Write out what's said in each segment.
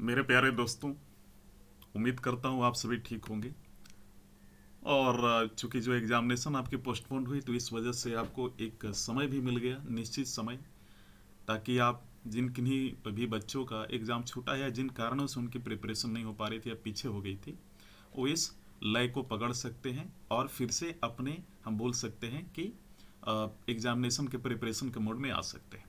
मेरे प्यारे दोस्तों, उम्मीद करता हूँ आप सभी ठीक होंगे। और चूंकि जो एग्जामिनेशन आपकी पोस्टपोन हुई तो इस वजह से आपको एक समय भी मिल गया, निश्चित समय, ताकि आप जिन किन्हीं भी बच्चों का एग्ज़ाम छूटा है या जिन कारणों से उनकी प्रिपरेशन नहीं हो पा रही थी या पीछे हो गई थी, वो इस लय को पकड़ सकते हैं और फिर से अपने, हम बोल सकते हैं कि एग्जामिनेशन के प्रिपरेशन के मोड में आ सकते हैं।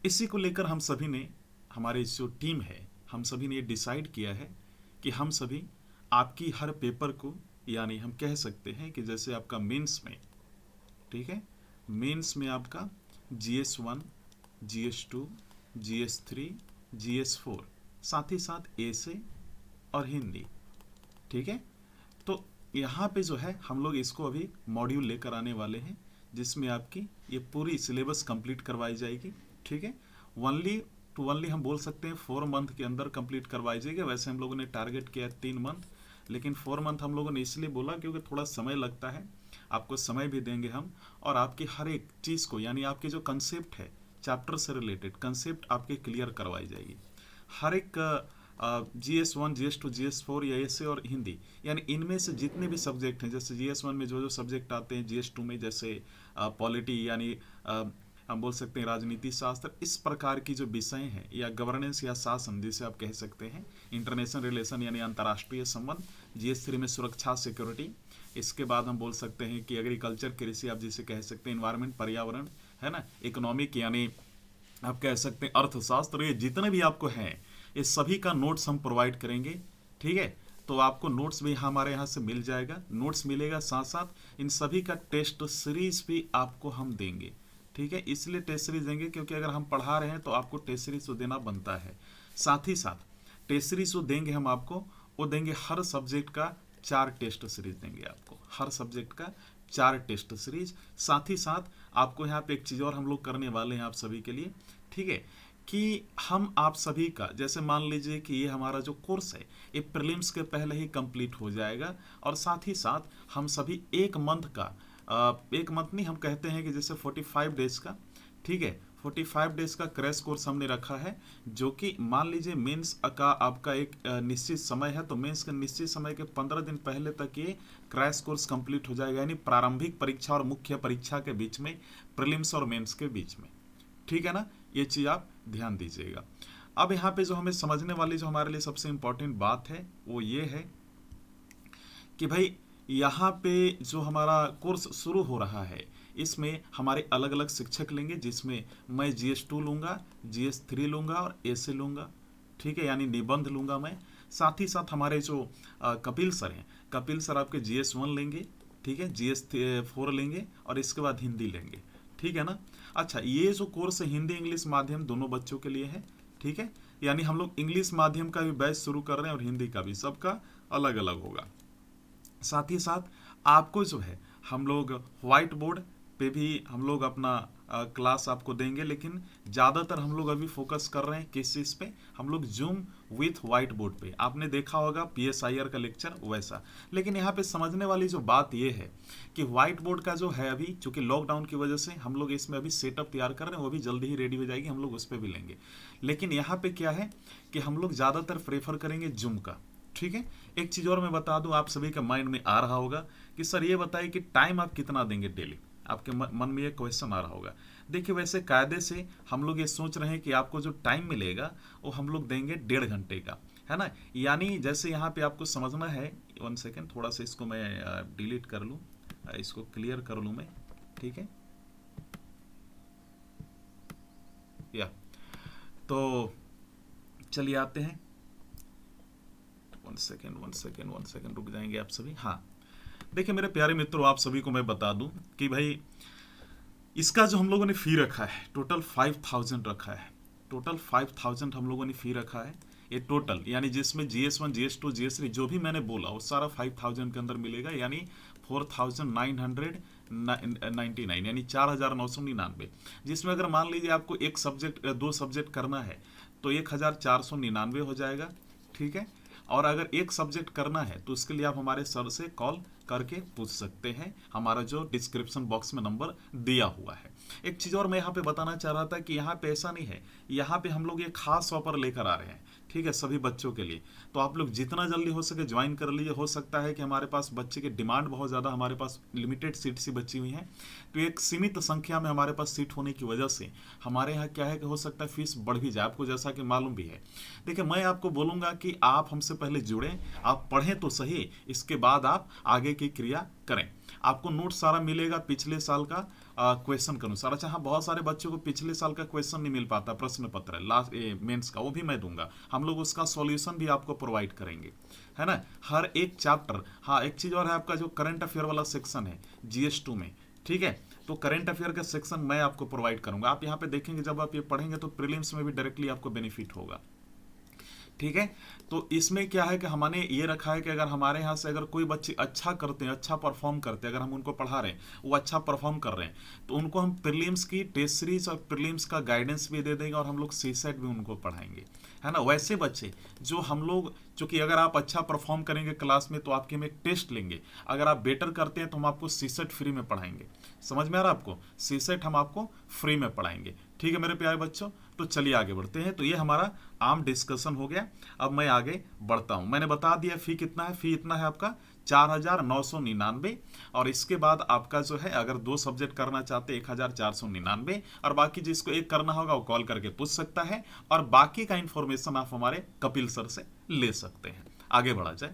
इसी को लेकर हम सभी ने, हमारी जो टीम है, हम सभी ने ये डिसाइड किया है कि हम सभी आपकी हर पेपर को, यानी हम कह सकते हैं कि जैसे आपका मेंस में, ठीक है, मेंस में आपका GS1, GS2, GS3, GS4, साथ ही साथ ऐसे और हिंदी, ठीक है। तो यहाँ पे जो है हम लोग इसको अभी मॉड्यूल लेकर आने वाले हैं जिसमें आपकी ये पूरी सिलेबस कंप्लीट करवाई जाएगी, ठीक है। ओनली टू ओनली हम बोल सकते हैं 4 मंथ के अंदर कंप्लीट करवाई जाएगी। वैसे हम लोगों ने टारगेट किया 3 मंथ, लेकिन 4 मंथ हम लोगों ने इसलिए बोला क्योंकि थोड़ा समय लगता है, आपको समय भी देंगे हम, और आपकी हर एक चीज़ को, यानी आपके जो कंसेप्ट है चैप्टर से रिलेटेड कंसेप्ट आपके क्लियर करवाई जाएगी। हर एक GS1, GS2, GS4 या ऐसे और हिंदी, यानी इनमें से जितने भी सब्जेक्ट हैं, जैसे GS1 में जो जो सब्जेक्ट आते हैं, GS2 में जैसे पॉलिटी, यानी हम बोल सकते हैं राजनीति शास्त्र, इस प्रकार की जो विषय हैं, या गवर्नेंस या शासन जिसे आप कह सकते हैं, इंटरनेशनल रिलेशन यानी अंतर्राष्ट्रीय संबंध, GS3 में सुरक्षा सिक्योरिटी, इसके बाद हम बोल सकते हैं कि एग्रीकल्चर कृषि आप जिसे कह सकते हैं, इन्वायरमेंट पर्यावरण, है ना, इकोनॉमिक यानी आप कह सकते हैं अर्थशास्त्र, ये जितने भी आपको हैं ये सभी का नोट्स हम प्रोवाइड करेंगे, ठीक है। तो आपको नोट्स भी हमारे यहाँ से मिल जाएगा, नोट्स मिलेगा, साथ साथ इन सभी का टेस्ट सीरीज भी आपको हम देंगे, ठीक है। इसलिए टेस्ट सीरीज देंगे क्योंकि अगर हम पढ़ा रहे हैं तो आपको टेस्ट सीरीज तो देना बनता है। साथ ही साथ टेस्ट सीरीज जो देंगे हम आपको, वो देंगे हर सब्जेक्ट का 4 टेस्ट सीरीज देंगे आपको, हर सब्जेक्ट का 4 टेस्ट सीरीज। साथ ही साथ आपको यहाँ पे एक चीज़ और हम लोग करने वाले हैं आप सभी के लिए, ठीक है, कि हम आप सभी का, जैसे मान लीजिए कि ये हमारा जो कोर्स है ये प्रीलिम्स के पहले ही कंप्लीट हो जाएगा, और साथ ही साथ हम सभी 1 मंथ का, 1 मंथ नहीं, हम कहते हैं कि जैसे 45 डेज का, ठीक है, 45 डेज का क्रैश कोर्स हमने रखा है, जो कि मान लीजिए मेंस का आपका एक निश्चित समय है, तो मेंस के निश्चित समय के 15 दिन पहले तक ये क्रैश कोर्स कंप्लीट हो जाएगा, यानी प्रारंभिक परीक्षा और मुख्य परीक्षा के बीच में, प्रीलिम्स और मेंस के बीच में, ठीक है ना। ये चीज़ आप ध्यान दीजिएगा। अब यहाँ पे जो हमें समझने वाली जो हमारे लिए सबसे इम्पोर्टेंट बात है वो ये है कि भाई यहाँ पे जो हमारा कोर्स शुरू हो रहा है इसमें हमारे अलग अलग शिक्षक लेंगे, जिसमें मैं GS2 लूँगा, GS3 लूँगा और ऐसे लूँगा, ठीक है, यानी निबंध लूँगा मैं। साथ ही साथ हमारे जो कपिल सर हैं, कपिल सर आपके GS1 लेंगे, ठीक है, GS4 लेंगे और इसके बाद हिंदी लेंगे, ठीक है ना। अच्छा, ये जो कोर्स है हिंदी इंग्लिश माध्यम दोनों बच्चों के लिए है, ठीक है, यानी हम लोग इंग्लिश माध्यम का भी बैच शुरू कर रहे हैं और हिंदी का भी, सबका अलग अलग होगा। साथ ही साथ आपको जो है हम लोग व्हाइट बोर्ड पे भी हम लोग अपना क्लास आपको देंगे, लेकिन ज़्यादातर हम लोग अभी फोकस कर रहे हैं किस चीज़ पे, हम लोग जूम विथ व्हाइट बोर्ड पे। आपने देखा होगा PSIR का लेक्चर वैसा, लेकिन यहाँ पे समझने वाली जो बात ये है कि व्हाइट बोर्ड का जो है अभी, चूंकि लॉकडाउन की वजह से हम लोग इसमें अभी सेटअप तैयार कर रहे हैं, वो भी जल्दी ही रेडी हो जाएगी, हम लोग उस पर भी लेंगे। लेकिन यहाँ पे क्या है कि हम लोग ज़्यादातर प्रेफर करेंगे जूम का, ठीक है। एक चीज़ और मैं बता दूं, आप सभी के माइंड में आ रहा होगा कि सर ये बताइए कि टाइम आप कितना देंगे डेली, आपके मन में ये क्वेश्चन आ रहा होगा। देखिए, वैसे कायदे से हम लोग ये सोच रहे हैं कि आपको जो टाइम मिलेगा वो हम लोग देंगे 1.5 घंटे का, है ना। यानी जैसे यहाँ पे आपको समझना है, 1 सेकेंड, थोड़ा सा इसको मैं डिलीट कर लूँ, इसको क्लियर कर लूँ मैं, ठीक है, या तो चलिए आते हैं। 1 सेकेंड रुक जाएंगे आप सभी। हाँ, देखिए मेरे प्यारे मित्रों, आप सभी को मैं बता दूं कि भाई इसका जो हम लोगों ने फ़ी रखा है टोटल 5000 रखा है, टोटल 5000 हम लोगों ने फ़ी रखा है, ये टोटल, यानी जिसमें GS1, GS2, GS3 जो भी मैंने बोला वो सारा 5000 के अंदर मिलेगा, यानी 4999, यानी 4999, जिसमें अगर मान लीजिए आपको एक सब्जेक्ट, 2 सब्जेक्ट करना है तो 1499 हो जाएगा, ठीक है। और अगर एक सब्जेक्ट करना है तो उसके लिए आप हमारे सर से कॉल करके पूछ सकते हैं, हमारा जो डिस्क्रिप्शन बॉक्स में नंबर दिया हुआ है। एक चीज़ और मैं यहाँ पे बताना चाह रहा था कि यहाँ पे ऐसा नहीं है, यहाँ पे हम लोग ये खास ऑफर लेकर आ रहे हैं, ठीक है, सभी बच्चों के लिए। तो आप लोग जितना जल्दी हो सके ज्वाइन कर लीजिए। हो सकता है कि हमारे पास बच्चे की डिमांड बहुत ज़्यादा, हमारे पास लिमिटेड सीट सी बची हुई हैं, तो एक सीमित संख्या में हमारे पास सीट होने की वजह से हमारे यहाँ क्या है कि हो सकता है फीस बढ़ भी जाए, आपको जैसा कि मालूम भी है। देखिए, मैं आपको बोलूँगा कि आप हमसे पहले जुड़ें, आप पढ़ें तो सही, इसके बाद आप आगे की क्रिया करें। आपको नोट सारा मिलेगा पिछले साल का क्वेश्चन के अनुसार। अच्छा हाँ, बहुत सारे बच्चों को पिछले साल का क्वेश्चन नहीं मिल पाता, प्रश्न पत्र है लास्ट मेंस का, वो भी मैं दूंगा। हम लोग उसका सॉल्यूशन भी आपको प्रोवाइड करेंगे, है ना, हर एक चैप्टर। हाँ, एक चीज़ और है, आपका जो करंट अफेयर वाला सेक्शन है GS2 में, ठीक है, तो करंट अफेयर का सेक्शन मैं आपको प्रोवाइड करूंगा। आप यहाँ पे देखेंगे, जब आप ये पढ़ेंगे तो प्रीलिम्स में भी डायरेक्टली आपको बेनिफिट होगा, ठीक है। तो इसमें क्या है कि हमने ये रखा है कि अगर हमारे यहाँ से अगर कोई बच्चे अच्छा करते हैं, अच्छा परफॉर्म करते हैं, अगर हम उनको पढ़ा रहे हैं, वो अच्छा परफॉर्म कर रहे हैं, तो उनको हम प्रीलिम्स की टेस्ट सीरीज और प्रीलिम्स का गाइडेंस भी दे देंगे, और हम लोग CSET भी उनको पढ़ाएंगे, है ना। वैसे बच्चे जो हम लोग, चूंकि अगर आप अच्छा परफॉर्म करेंगे क्लास में तो आपके हम एक टेस्ट लेंगे, अगर आप बेटर करते हैं तो हम आपको CSET फ्री में पढ़ाएंगे। समझ में आ रहा है आपको? CSET हम आपको फ्री में पढ़ाएंगे, ठीक है मेरे प्यारे बच्चों। तो चलिए आगे बढ़ते हैं। तो ये हमारा आम डिस्कशन हो गया। अब मैं आगे बढ़ता हूं। मैंने बता दिया फी कितना है। फी इतना है आपका 4,999, और इसके बाद आपका जो है, अगर 2 सब्जेक्ट करना चाहते 1,499, और बाकी जिसको एक करना होगा वो कॉल करके पूछ सकता है, और बाकी का इंफॉर्मेशन आप हमारे कपिल सर से ले सकते हैं। आगे बढ़ा जाए।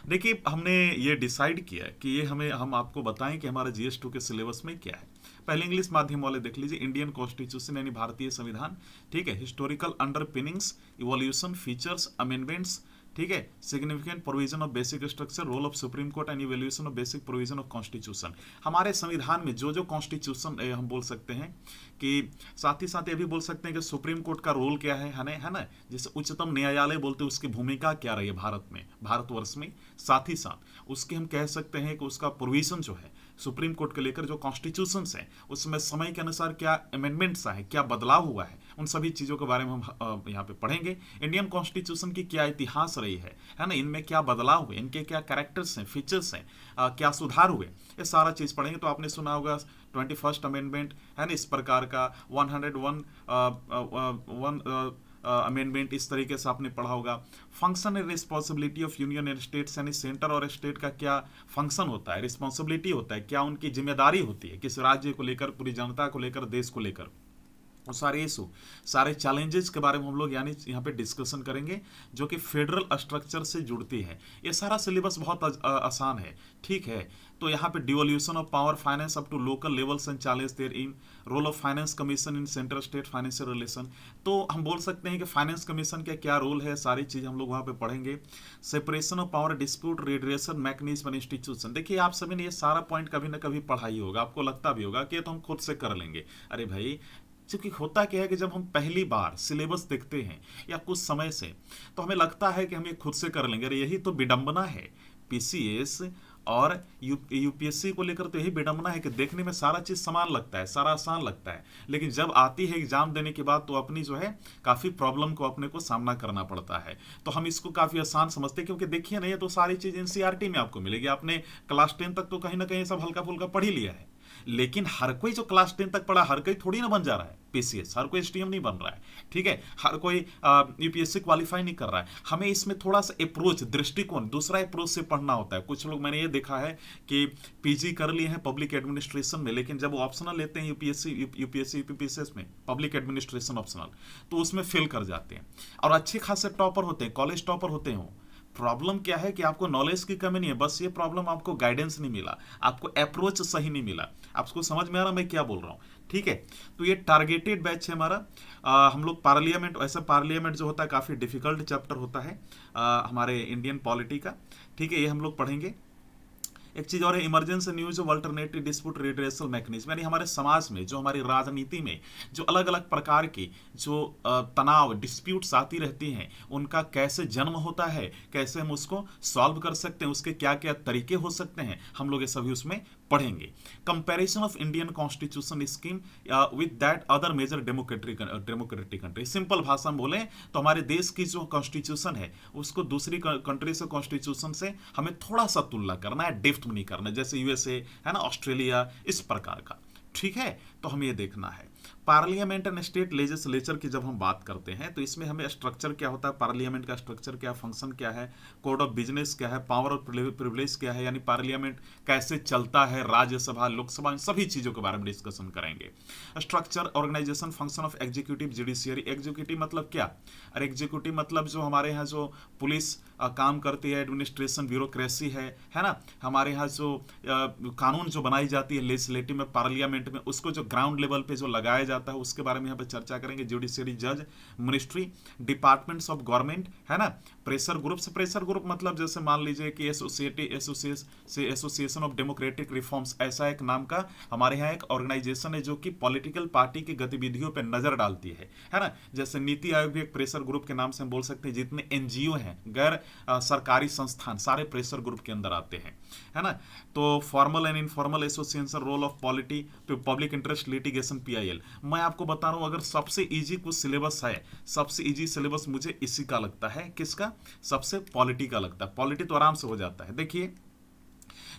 देखिए, हमने ये डिसाइड किया कि ये हम आपको बताएं कि हमारा GS2 के सिलेबस में क्या है। पहले इंग्लिश माध्यम वाले देख लीजिए, इंडियन कॉन्स्टिट्यूशन यानी भारतीय संविधान, ठीक है, historical underpinnings, evolution, features, amendments, ठीक है, significant provision of basic structure, role of Supreme Court and evolution of basic provision of constitution. हमारे संविधान में जो जो कॉन्स्टिट्यूशन हम बोल सकते हैं कि, साथ ही साथ ये भी बोल सकते हैं कि सुप्रीम कोर्ट का रोल क्या है ना, जैसे उच्चतम न्यायालय बोलते हैं, उसकी भूमिका क्या रही है भारत में, भारतवर्ष में। साथ ही साथ उसके हम कह सकते हैं कि उसका प्रोविजन जो है सुप्रीम कोर्ट के लेकर, जो कॉन्स्टिट्यूशन है उसमें समय के अनुसार क्या अमेंडमेंट्स आए, क्या बदलाव हुआ है, उन सभी चीज़ों के बारे में हम यहाँ पे पढ़ेंगे। इंडियन कॉन्स्टिट्यूशन की क्या इतिहास रही है ना, इनमें क्या बदलाव हुए, इनके क्या कैरेक्टर्स हैं, फीचर्स हैं, क्या सुधार हुए, ये सारा चीज़ पढ़ेंगे। तो आपने सुना होगा 21st अमेंडमेंट, है ना, इस प्रकार का 101 अमेंडमेंट, इस तरीके से आपने पढ़ा होगा। Function and responsibility of union and states, यानी सेंटर और स्टेट का क्या फंक्शन होता है, रिस्पॉन्सिबिलिटी होता है, क्या उनकी जिम्मेदारी होती है किस राज्य को लेकर, पूरी जनता को लेकर, देश को लेकर, और सारे इशू, सारे चैलेंजेस के बारे में हम लोग यानी यहाँ पे डिस्कशन करेंगे, जो कि फेडरल स्ट्रक्चर से जुड़ती है। ये सारा सिलेबस बहुत आसान है, ठीक है। तो यहाँ पे devolution of power, finance up to local levels and challenge therein, role of Finance Commission in central state financial relation. तो हम बोल सकते हैं कि फाइनेंस कमीशन का क्या रोल है, सारी चीज़ हम लोग वहाँ पे पढ़ेंगे। Separation of power, dispute redressal mechanism and institution. देखिए, आप सभी ने ये सारा पॉइंट कभी ना कभी पढ़ा ही होगा, आपको लगता भी होगा कि ये तो हम खुद से कर लेंगे। अरे भाई, क्योंकि होता क्या है कि जब हम पहली बार सिलेबस देखते हैं या कुछ समय से, तो हमें लगता है कि हम ये खुद से कर लेंगे। अरे यही तो विडंबना है PCS और UPSC को लेकर। तो यही विडंबना है कि देखने में सारा चीज़ समान लगता है, सारा आसान लगता है, लेकिन जब आती है एग्जाम देने के बाद तो अपनी जो है काफ़ी प्रॉब्लम को अपने को सामना करना पड़ता है। तो हम इसको काफ़ी आसान समझते हैं, क्योंकि देखिए नहीं, तो सारी चीज़ NCERT में आपको मिलेगी। आपने क्लास 10 तक तो कहीं ना कहीं सब हल्का फुल्का पढ़ ही लिया है, लेकिन हर कोई जो क्लास 10 तक पढ़ा, हर कोई थोड़ी ना बन जा रहा है PCS, हर कोई STM नहीं बन रहा है, ठीक है, हर कोई UPSC क्वालिफाई नहीं कर रहा है। हमें इसमें थोड़ा सा अप्रोच, दृष्टिकोण, दूसरा अप्रोच से पढ़ना होता है। कुछ लोग, मैंने ये देखा है कि PG कर लिए हैं पब्लिक एडमिनिस्ट्रेशन में, लेकिन जब वो ऑप्शनल लेते हैं UPSC UPSS में, पब्लिक एडमिनिस्ट्रेशन ऑप्शनल, तो उसमें फेल कर जाते हैं, और अच्छे खासे टॉपर होते हैं, कॉलेज टॉपर होते हैं। प्रॉब्लम क्या है कि आपको नॉलेज की कमी नहीं है, बस ये प्रॉब्लम आपको गाइडेंस नहीं मिला, आपको अप्रोच सही नहीं मिला। आपको समझ में आ रहा मैं क्या बोल रहा हूँ, ठीक है। तो ये टारगेटेड बैच है हमारा। हम लोग पार्लियामेंट, ऐसा पार्लियामेंट जो होता है काफ़ी डिफिकल्ट चैप्टर होता है हमारे इंडियन पॉलिटी का, ठीक है, ये हम लोग पढ़ेंगे। एक चीज़ और है, emergency news of alternative dispute redressal mechanism, यानी हमारे समाज में, जो हमारी राजनीति में जो अलग अलग प्रकार की जो तनाव, डिस्प्यूट्स आती रहती हैं, उनका कैसे जन्म होता है, कैसे हम उसको सॉल्व कर सकते हैं, उसके क्या क्या तरीके हो सकते हैं, हम लोग ये सभी उसमें पढ़ेंगे। Comparison of Indian constitution scheme with that other major democratic country. Simple भाषा में बोले तो हमारे देश की जो कॉन्स्टिट्यूशन है उसको दूसरी कंट्री से कॉन्स्टिट्यूशन से हमें थोड़ा सा तुलना करना है, डेप्थ में नहीं करना है, जैसे USA है ना, ऑस्ट्रेलिया, इस प्रकार का, ठीक है, तो हमें ये देखना है। पार्लियामेंट एंड स्टेट लेजिस्लेचर की जब हम बात करते हैं तो इसमें हमें स्ट्रक्चर क्या होता है, पार्लियामेंट का स्ट्रक्चर क्या, फंक्शन क्या है, कोड ऑफ बिजनेस क्या है, पावर और प्रिविलेज क्या है, यानी पार्लियामेंट कैसे चलता है, राज्यसभा लोकसभा, इन सभी चीजों के बारे में डिस्कशन करेंगे। Structure, organisation, function of executive, judiciary. Executive मतलब क्या, अरे एग्जीक्यूटिव मतलब जो हमारे यहाँ जो पुलिस काम करती है, एडमिनिस्ट्रेशन ब्यूरोक्रेसी है ना, हमारे यहाँ जो कानून जो बनाई जाती है लेजिस्लेटिव में, पार्लियामेंट में, उसको जो ग्राउंड लेवल पे जो लगाया जाता है उसके बारे में यहाँ पे चर्चा करेंगे। जुडिशियरी, जज, मिनिस्ट्री, डिपार्टमेंट्स ऑफ गवर्नमेंट, है ना। प्रेशर ग्रुप्स, प्रेशर ग्रुप मतलब जैसे मान लीजिए कि एसोसिएशन ऑफ डेमोक्रेटिक रिफॉर्म्स, ऐसा एक नाम का हमारे यहाँ एक ऑर्गेनाइजेशन है जो कि पॉलिटिकल पार्टी की गतिविधियों पर नजर डालती है ना। जैसे नीति आयोग भी एक प्रेशर ग्रुप के नाम से हम बोल सकते हैं। जितने एनजीओ हैं, गैर सरकारी संस्थान, सारे प्रेशर ग्रुप के अंदर आते हैं, है ना। तो formal and informal association, role of public interest litigation, PIL. मैं आपको बता रहा हूं, अगर सबसे इजी कुछ सिलेबस है, सबसे इजी सिलेबस मुझे इसी का लगता है। किसका? सबसे पॉलिटी का लगता है। पॉलिटी तो आराम से हो जाता है। देखिए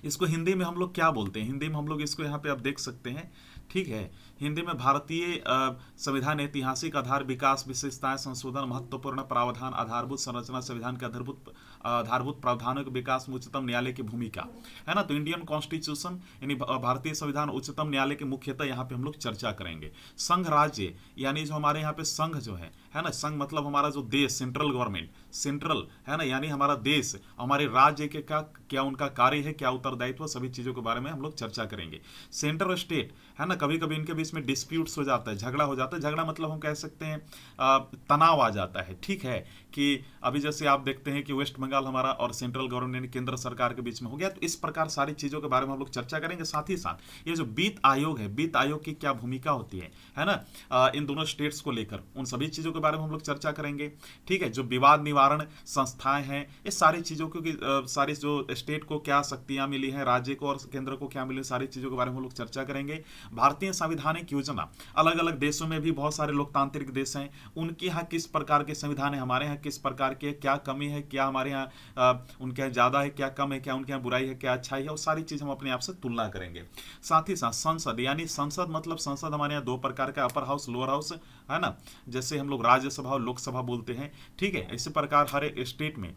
इसको हिंदी में हम लोग क्या बोलते हैं, हिंदी में हम लोग इसको यहाँ पे आप देख सकते हैं, ठीक है। हिंदी में भारतीय संविधान, ऐतिहासिक आधार, विकास, विशेषताएं, संशोधन, महत्वपूर्ण प्रावधान, आधारभूत संरचना, संविधान के आधारभूत प्रावधानों के विकास में उच्चतम न्यायालय की भूमिका, है ना। तो इंडियन कॉन्स्टिट्यूशन यानी भारतीय संविधान, उच्चतम न्यायालय के मुख्यतः यहाँ पे हम लोग चर्चा करेंगे। संघ राज्य यानी जो हमारे यहाँ पे संघ जो है ना, संघ मतलब हमारा जो देश, सेंट्रल गवर्नमेंट, सेंट्रल है ना, यानी हमारा देश, हमारे राज्य के क्या उनका कार्य है, क्या उत्तरदायित्व, सभी चीजों के बारे में हम लोग चर्चा करेंगे। सेंटर और स्टेट, है ना, कभी कभी इनके बीच में डिस्प्यूट्स हो जाता है, झगड़ा हो जाता है। झगड़ा मतलब हम कह सकते हैं तनाव आ जाता है, ठीक है। कि अभी जैसे आप देखते हैं कि वेस्ट बंगाल हमारा और सेंट्रल गवर्नमेंट केंद्र सरकार के बीच में हो गया, तो इस प्रकार सारी चीजों के बारे में हम लोग चर्चा करेंगे। साथ ही साथ ये जो वित्त आयोग है, वित्त आयोग की क्या भूमिका होती है ना, इन दोनों स्टेट्स को लेकर, उन सभी चीजों के बारे में हम लोग चर्चा करेंगे, ठीक है। जो विवाद निवारण संस्थाएं हैं, ये सारी चीजों की सारी जो स्टेट को क्या शक्तियां मिली हैं, राज्य को और केंद्र को क्या मिली, सारी चीजों के बारे में हम लोग चर्चा करेंगे। भारतीय संवैधानिक योजना, अलग अलग देशों में भी बहुत सारे लोकतांत्रिक देश हैं, उनके यहाँ किस प्रकार के संविधान है, हमारे यहाँ किस प्रकार के, क्या कमी है, क्या हमारे यहाँ उनके यहाँ ज्यादा है, क्या कम है, क्या उनके यहाँ बुराई है, क्या अच्छाई है, वो सारी चीज हम अपने आप से तुलना करेंगे। साथ ही साथ संसद, यानी संसद मतलब संसद हमारे यहाँ दो प्रकार का, अपर हाउस, लोअर हाउस, है ना। जैसे हम लोग राज्यसभा और लोकसभा बोलते हैं, ठीक है। इसी प्रकार हर एक स्टेट में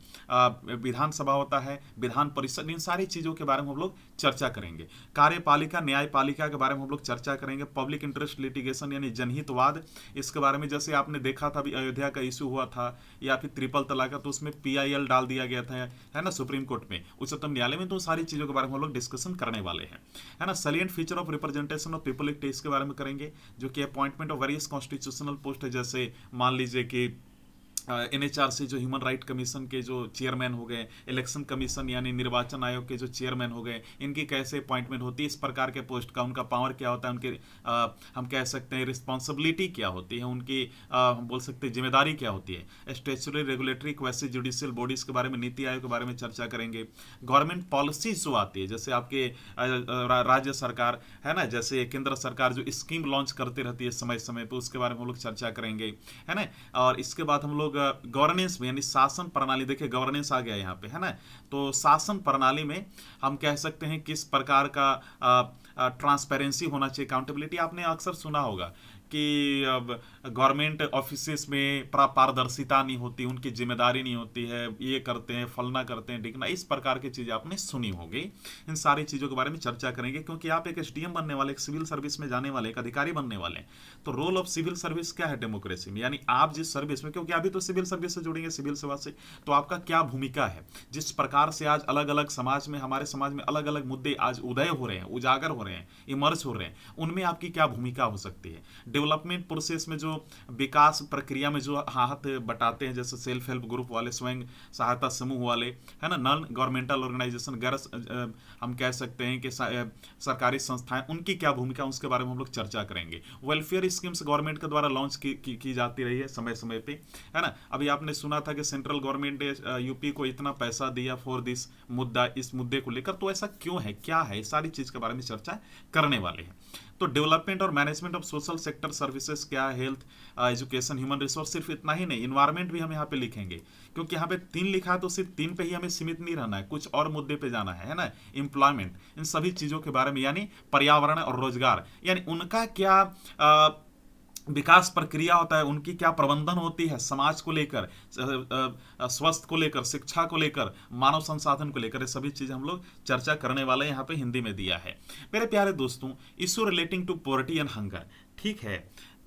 विधानसभा होता है, विधान परिषद, इन सारी चीजों के बारे में हम लोग चर्चा करेंगे। कार्यपालिका, न्यायपालिका के बारे में हम लोग चर्चा करेंगे। पब्लिक इंटरेस्ट लिटिगेशन यानी जनहितवाद, इसके बारे में जैसे आपने देखा था अभी अयोध्या का इशू हुआ था या फिर ट्रिपल तलाक का, तो उसमें पीआईएल डाल दिया गया था, है ना, सुप्रीम कोर्ट में, उच्चतम न्यायालय में। तो सारी चीजों के बारे में हम लोग डिस्कशन करने वाले हैं, है ना। Salient feature of representation of people act, इसके बारे में करेंगे, जो कि appointment of various constitutional post है। जैसे मान लीजिए कि एनएचआरसी जो ह्यूमन राइट कमीशन के जो चेयरमैन हो गए, इलेक्शन कमीशन यानी निर्वाचन आयोग के जो चेयरमैन हो गए, इनकी कैसे अपॉइंटमेंट होती है, इस प्रकार के पोस्ट का उनका पावर क्या होता है, उनके हम कह सकते हैं रिस्पॉन्सिबिलिटी क्या होती है, उनकी हम बोल सकते हैं जिम्मेदारी क्या होती है। Statutory, regulatory, quasi judicial bodies के बारे में, नीति आयोग के बारे में चर्चा करेंगे। गवर्नमेंट पॉलिसीज जो आती है, जैसे आपके राज्य सरकार, है ना, जैसे केंद्र सरकार जो स्कीम लॉन्च करती रहती है समय समय पर, उसके बारे में हम लोग चर्चा करेंगे, है ना। और इसके बाद हम लोग गवर्नेंस में यानी शासन प्रणाली, देखिए गवर्नेंस आ गया यहाँ पे, है ना। तो शासन प्रणाली में हम कह सकते हैं किस प्रकार का ट्रांसपेरेंसी होना चाहिए, अकाउंटेबिलिटी। आपने अक्सर सुना होगा कि गवर्नमेंट ऑफिसेस में पारदर्शिता नहीं होती, उनकी जिम्मेदारी नहीं होती है, ये करते हैं, फलना करते हैं, डिगना, इस प्रकार की चीजें आपने सुनी होगी। इन सारी चीजों के बारे में चर्चा करेंगे, क्योंकि आप एक एसडीएम बनने वाले, एक सिविल सर्विस में जाने वाले, एक अधिकारी बनने वाले हैं। तो रोल ऑफ सिविल सर्विस क्या है डेमोक्रेसी में, यानी आप जिस सर्विस में, क्योंकि अभी तो सिविल सर्विस से जुड़ेंगे, सिविल सेवा से, तो आपका क्या भूमिका है। जिस प्रकार से आज अलग अलग समाज में, हमारे समाज में अलग अलग मुद्दे आज उदय हो रहे हैं, उजागर हो रहे हैं, इमर्ज हो रहे हैं, उनमें आपकी क्या भूमिका हो सकती है। डेवलपमेंट प्रोसेस में, जो विकास प्रक्रिया में जो हाथ बटाते हैं, जैसे सेल्फ हेल्प ग्रुप वाले, स्वयं सहायता समूह वाले, है ना, नॉन गवर्नमेंटल ऑर्गेनाइजेशन, गैर हम कह सकते हैं कि सरकारी संस्थाएं, उनकी क्या भूमिका, उसके बारे में हम लोग चर्चा करेंगे। वेलफेयर स्कीम्स गवर्नमेंट के द्वारा लॉन्च की जाती रही है समय समय पे, है ना। अभी आपने सुना था कि सेंट्रल गवर्नमेंट ने यूपी को इतना पैसा दिया फॉर दिस मुद्दा, इस मुद्दे को लेकर, तो ऐसा क्यों है, क्या है, सारी चीज के बारे में चर्चा करने वाले हैं। तो डेवलपमेंट और management of social sector services क्या है, हेल्थ, एजुकेशन, ह्यूमन रिसोर्स, सिर्फ इतना ही नहीं, इन्वायरमेंट भी हम यहाँ पे लिखेंगे, क्योंकि यहाँ पे 3 लिखा है तो सिर्फ 3 पे ही हमें सीमित नहीं रहना है, कुछ और मुद्दे पे जाना है ना। एम्प्लॉयमेंट, इन सभी चीजों के बारे में, यानी पर्यावरण और रोजगार, यानी उनका क्या विकास प्रक्रिया होता है, उनकी क्या प्रबंधन होती है समाज को लेकर, स्वास्थ्य को लेकर, शिक्षा को लेकर, मानव संसाधन को लेकर, ये सभी चीजें हम लोग चर्चा करने वाले यहाँ पे हिंदी में दिया है। मेरे प्यारे दोस्तों, issue relating to poverty and hunger, ठीक है,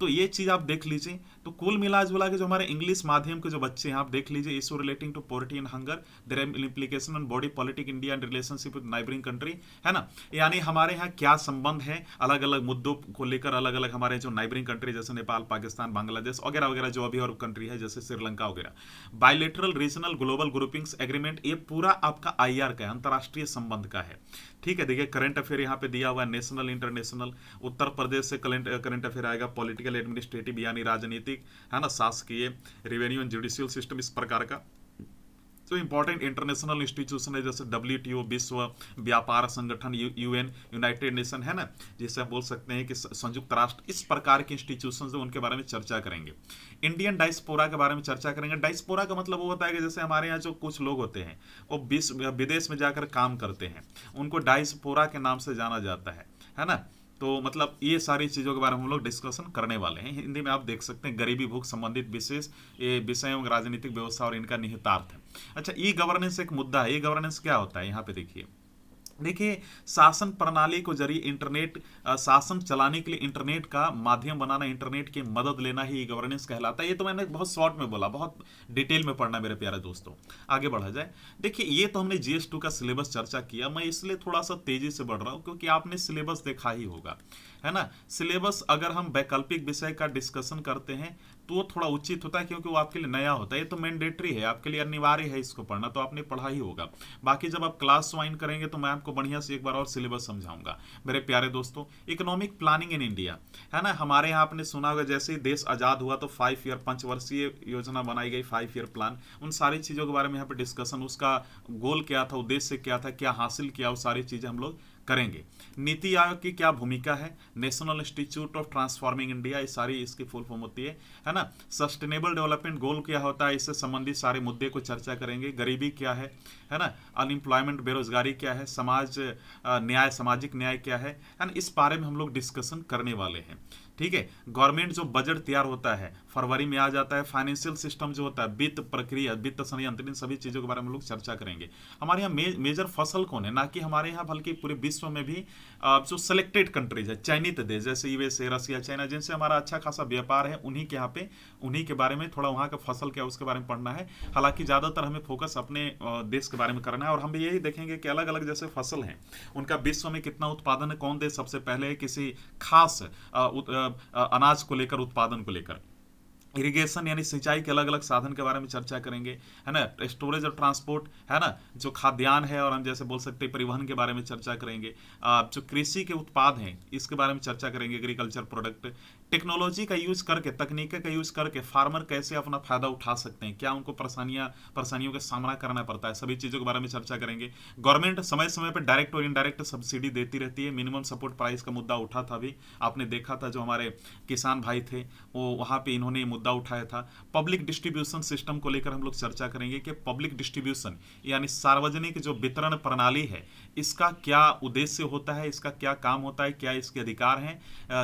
तो ये चीज आप देख लीजिए। तो कुल मिला जुला के जो हमारे इंग्लिश माध्यम के जो बच्चे हैं, आप देख लीजिए, issue relating to poverty and hunger, their implication on body politic India and relationship with neighbouring country, है ना। यानी हमारे यहाँ क्या संबंध है अलग अलग मुद्दों को लेकर, अलग अलग हमारे जो नाइबरिंग कंट्री जैसे नेपाल, पाकिस्तान, बांग्लादेश वगैरह वगैरह, जो अभी और कंट्री है जैसे श्रीलंका वगैरह, bilateral, regional, global groupings agreement, ये पूरा आपका IR का है, अंतर्राष्ट्रीय संबंध का है, ठीक है। देखिए करंट अफेयर यहाँ पे दिया हुआ है, नेशनल, इंटरनेशनल, उत्तर प्रदेश से करंट अफेयर आएगा, पॉलिटिकल, एडमिनिस्ट्रेटिव यानी राजनीतिक, है ना, शासकीय, रेवेन्यू एंड जुडिशियल सिस्टम, इस प्रकार का। तो इंपॉर्टेंट इंटरनेशनल इंस्टीट्यूशन है जैसे WTO, विश्व व्यापार संगठन, UN, यूनाइटेड नेशन, है ना, जिसे आप बोल सकते हैं कि संयुक्त राष्ट्र, इस प्रकार के इंस्टीट्यूशन है, उनके बारे में चर्चा करेंगे। इंडियन डायस्पोरा के बारे में चर्चा करेंगे। डायस्पोरा का मतलब वो होता है कि जैसे हमारे यहाँ जो कुछ लोग होते हैं वो विदेश में जाकर काम करते हैं, उनको डायस्पोरा के नाम से जाना जाता है ना। तो मतलब ये सारी चीज़ों के बारे में हम लोग डिस्कशन करने वाले हैं। हिंदी में आप देख सकते हैं, गरीबी, भूख संबंधित विशेष ये विषय एवं राजनीतिक व्यवस्था और इनका निहितार्थ है। अच्छा, ई गवर्नेंस एक मुद्दा है। ई गवर्नेंस क्या होता है, यहाँ पे देखिए शासन प्रणाली को जरिए इंटरनेट, शासन चलाने के लिए इंटरनेट का माध्यम बनाना, इंटरनेट की मदद लेना ही गवर्नेंस कहलाता है। ये तो मैंने बहुत शॉर्ट में बोला, बहुत डिटेल में पढ़ना मेरे प्यारे दोस्तों। आगे बढ़ा जाए। देखिए ये तो हमने GS2 का सिलेबस चर्चा किया, मैं इसलिए थोड़ा सा तेजी से बढ़ रहा हूँ क्योंकि आपने सिलेबस देखा ही होगा, है ना। सिलेबस अगर हम वैकल्पिक विषय का डिस्कशन करते हैं तो वो थोड़ा उचित होता है क्योंकि वो आपके लिए नया होता है। ये तो मैंडेटरी है, आपके लिए अनिवार्य है इसको पढ़ना, तो आपने पढ़ा ही होगा। बाकी जब आप क्लास ज्वाइन करेंगे तो मैं आपको बढ़िया से एक बार और सिलेबस समझाऊंगा। मेरे प्यारे दोस्तों, इकोनॉमिक प्लानिंग इन इंडिया, है ना, हमारे यहाँ आपने सुना होगा जैसे ही देश आजाद हुआ तो 5 ईयर 5 वर्षीय योजना बनाई गई, 5 ईयर प्लान। उन सारी चीज़ों के बारे में यहाँ पे डिस्कशन, उसका गोल क्या था, उद्देश्य क्या था, क्या हासिल किया, वो सारी चीज़ें हम लोग करेंगे। नीति आयोग की क्या भूमिका है, national institute of transforming India, ये सारी इसकी फुल फॉर्म होती है ना। सस्टेनेबल डेवलपमेंट गोल क्या होता है, इससे संबंधित सारे मुद्दे को चर्चा करेंगे। गरीबी क्या है ना, अनएम्प्लॉयमेंट, बेरोजगारी क्या है, समाज न्याय, सामाजिक न्याय क्या है ना, इस बारे में हम लोग डिस्कशन करने वाले हैं, ठीक है। गवर्नमेंट जो बजट तैयार होता है फरवरी में आ जाता है। फाइनेंशियल सिस्टम जो होता है, वित्त प्रक्रिया, वित्त संयंत्र, इन सभी चीज़ों के बारे में हम लोग चर्चा करेंगे। हमारे यहाँ मेजर फसल कौन है, ना कि हमारे यहाँ बल्कि पूरे विश्व में भी जो सेलेक्टेड कंट्रीज है, चयनित देश जैसे USA, रसिया, चाइना, जिनसे हमारा अच्छा खासा व्यापार है, उन्हीं के यहाँ पे, उन्हीं के बारे में थोड़ा वहाँ का फसल क्या उसके बारे में पढ़ना है। हालांकि ज़्यादातर हमें फोकस अपने देश के बारे में करना है और हम भी यही देखेंगे कि अलग अलग जैसे फसल हैं उनका विश्व में कितना उत्पादन है, कौन देश सबसे पहले है किसी खास अनाज को लेकर, उत्पादन को लेकर। इरिगेशन यानी सिंचाई के अलग अलग साधन के बारे में चर्चा करेंगे, है ना। स्टोरेज और ट्रांसपोर्ट, है ना, जो खाद्यान्न है, और हम जैसे बोल सकते हैं परिवहन के बारे में चर्चा करेंगे। जो कृषि के उत्पाद हैं इसके बारे में चर्चा करेंगे, एग्रीकल्चर प्रोडक्ट। टेक्नोलॉजी का यूज करके, तकनीक का यूज करके फार्मर कैसे अपना फायदा उठा सकते हैं, क्या उनको परेशानियों का सामना करना पड़ता है, सभी चीज़ों के बारे में चर्चा करेंगे। गवर्नमेंट समय समय पर डायरेक्ट और इनडायरेक्ट सब्सिडी देती रहती है। मिनिमम सपोर्ट प्राइस का मुद्दा उठा था, अभी आपने देखा था, जो हमारे किसान भाई थे वो वहाँ पे इन्होंने मुद्दा उठाया था। पब्लिक डिस्ट्रीब्यूशन सिस्टम को लेकर हम लोग चर्चा करेंगे कि पब्लिक डिस्ट्रीब्यूशन यानी सार्वजनिक जो वितरण प्रणाली है, इसका क्या उद्देश्य होता है, इसका क्या काम होता है, क्या इसके अधिकार हैं,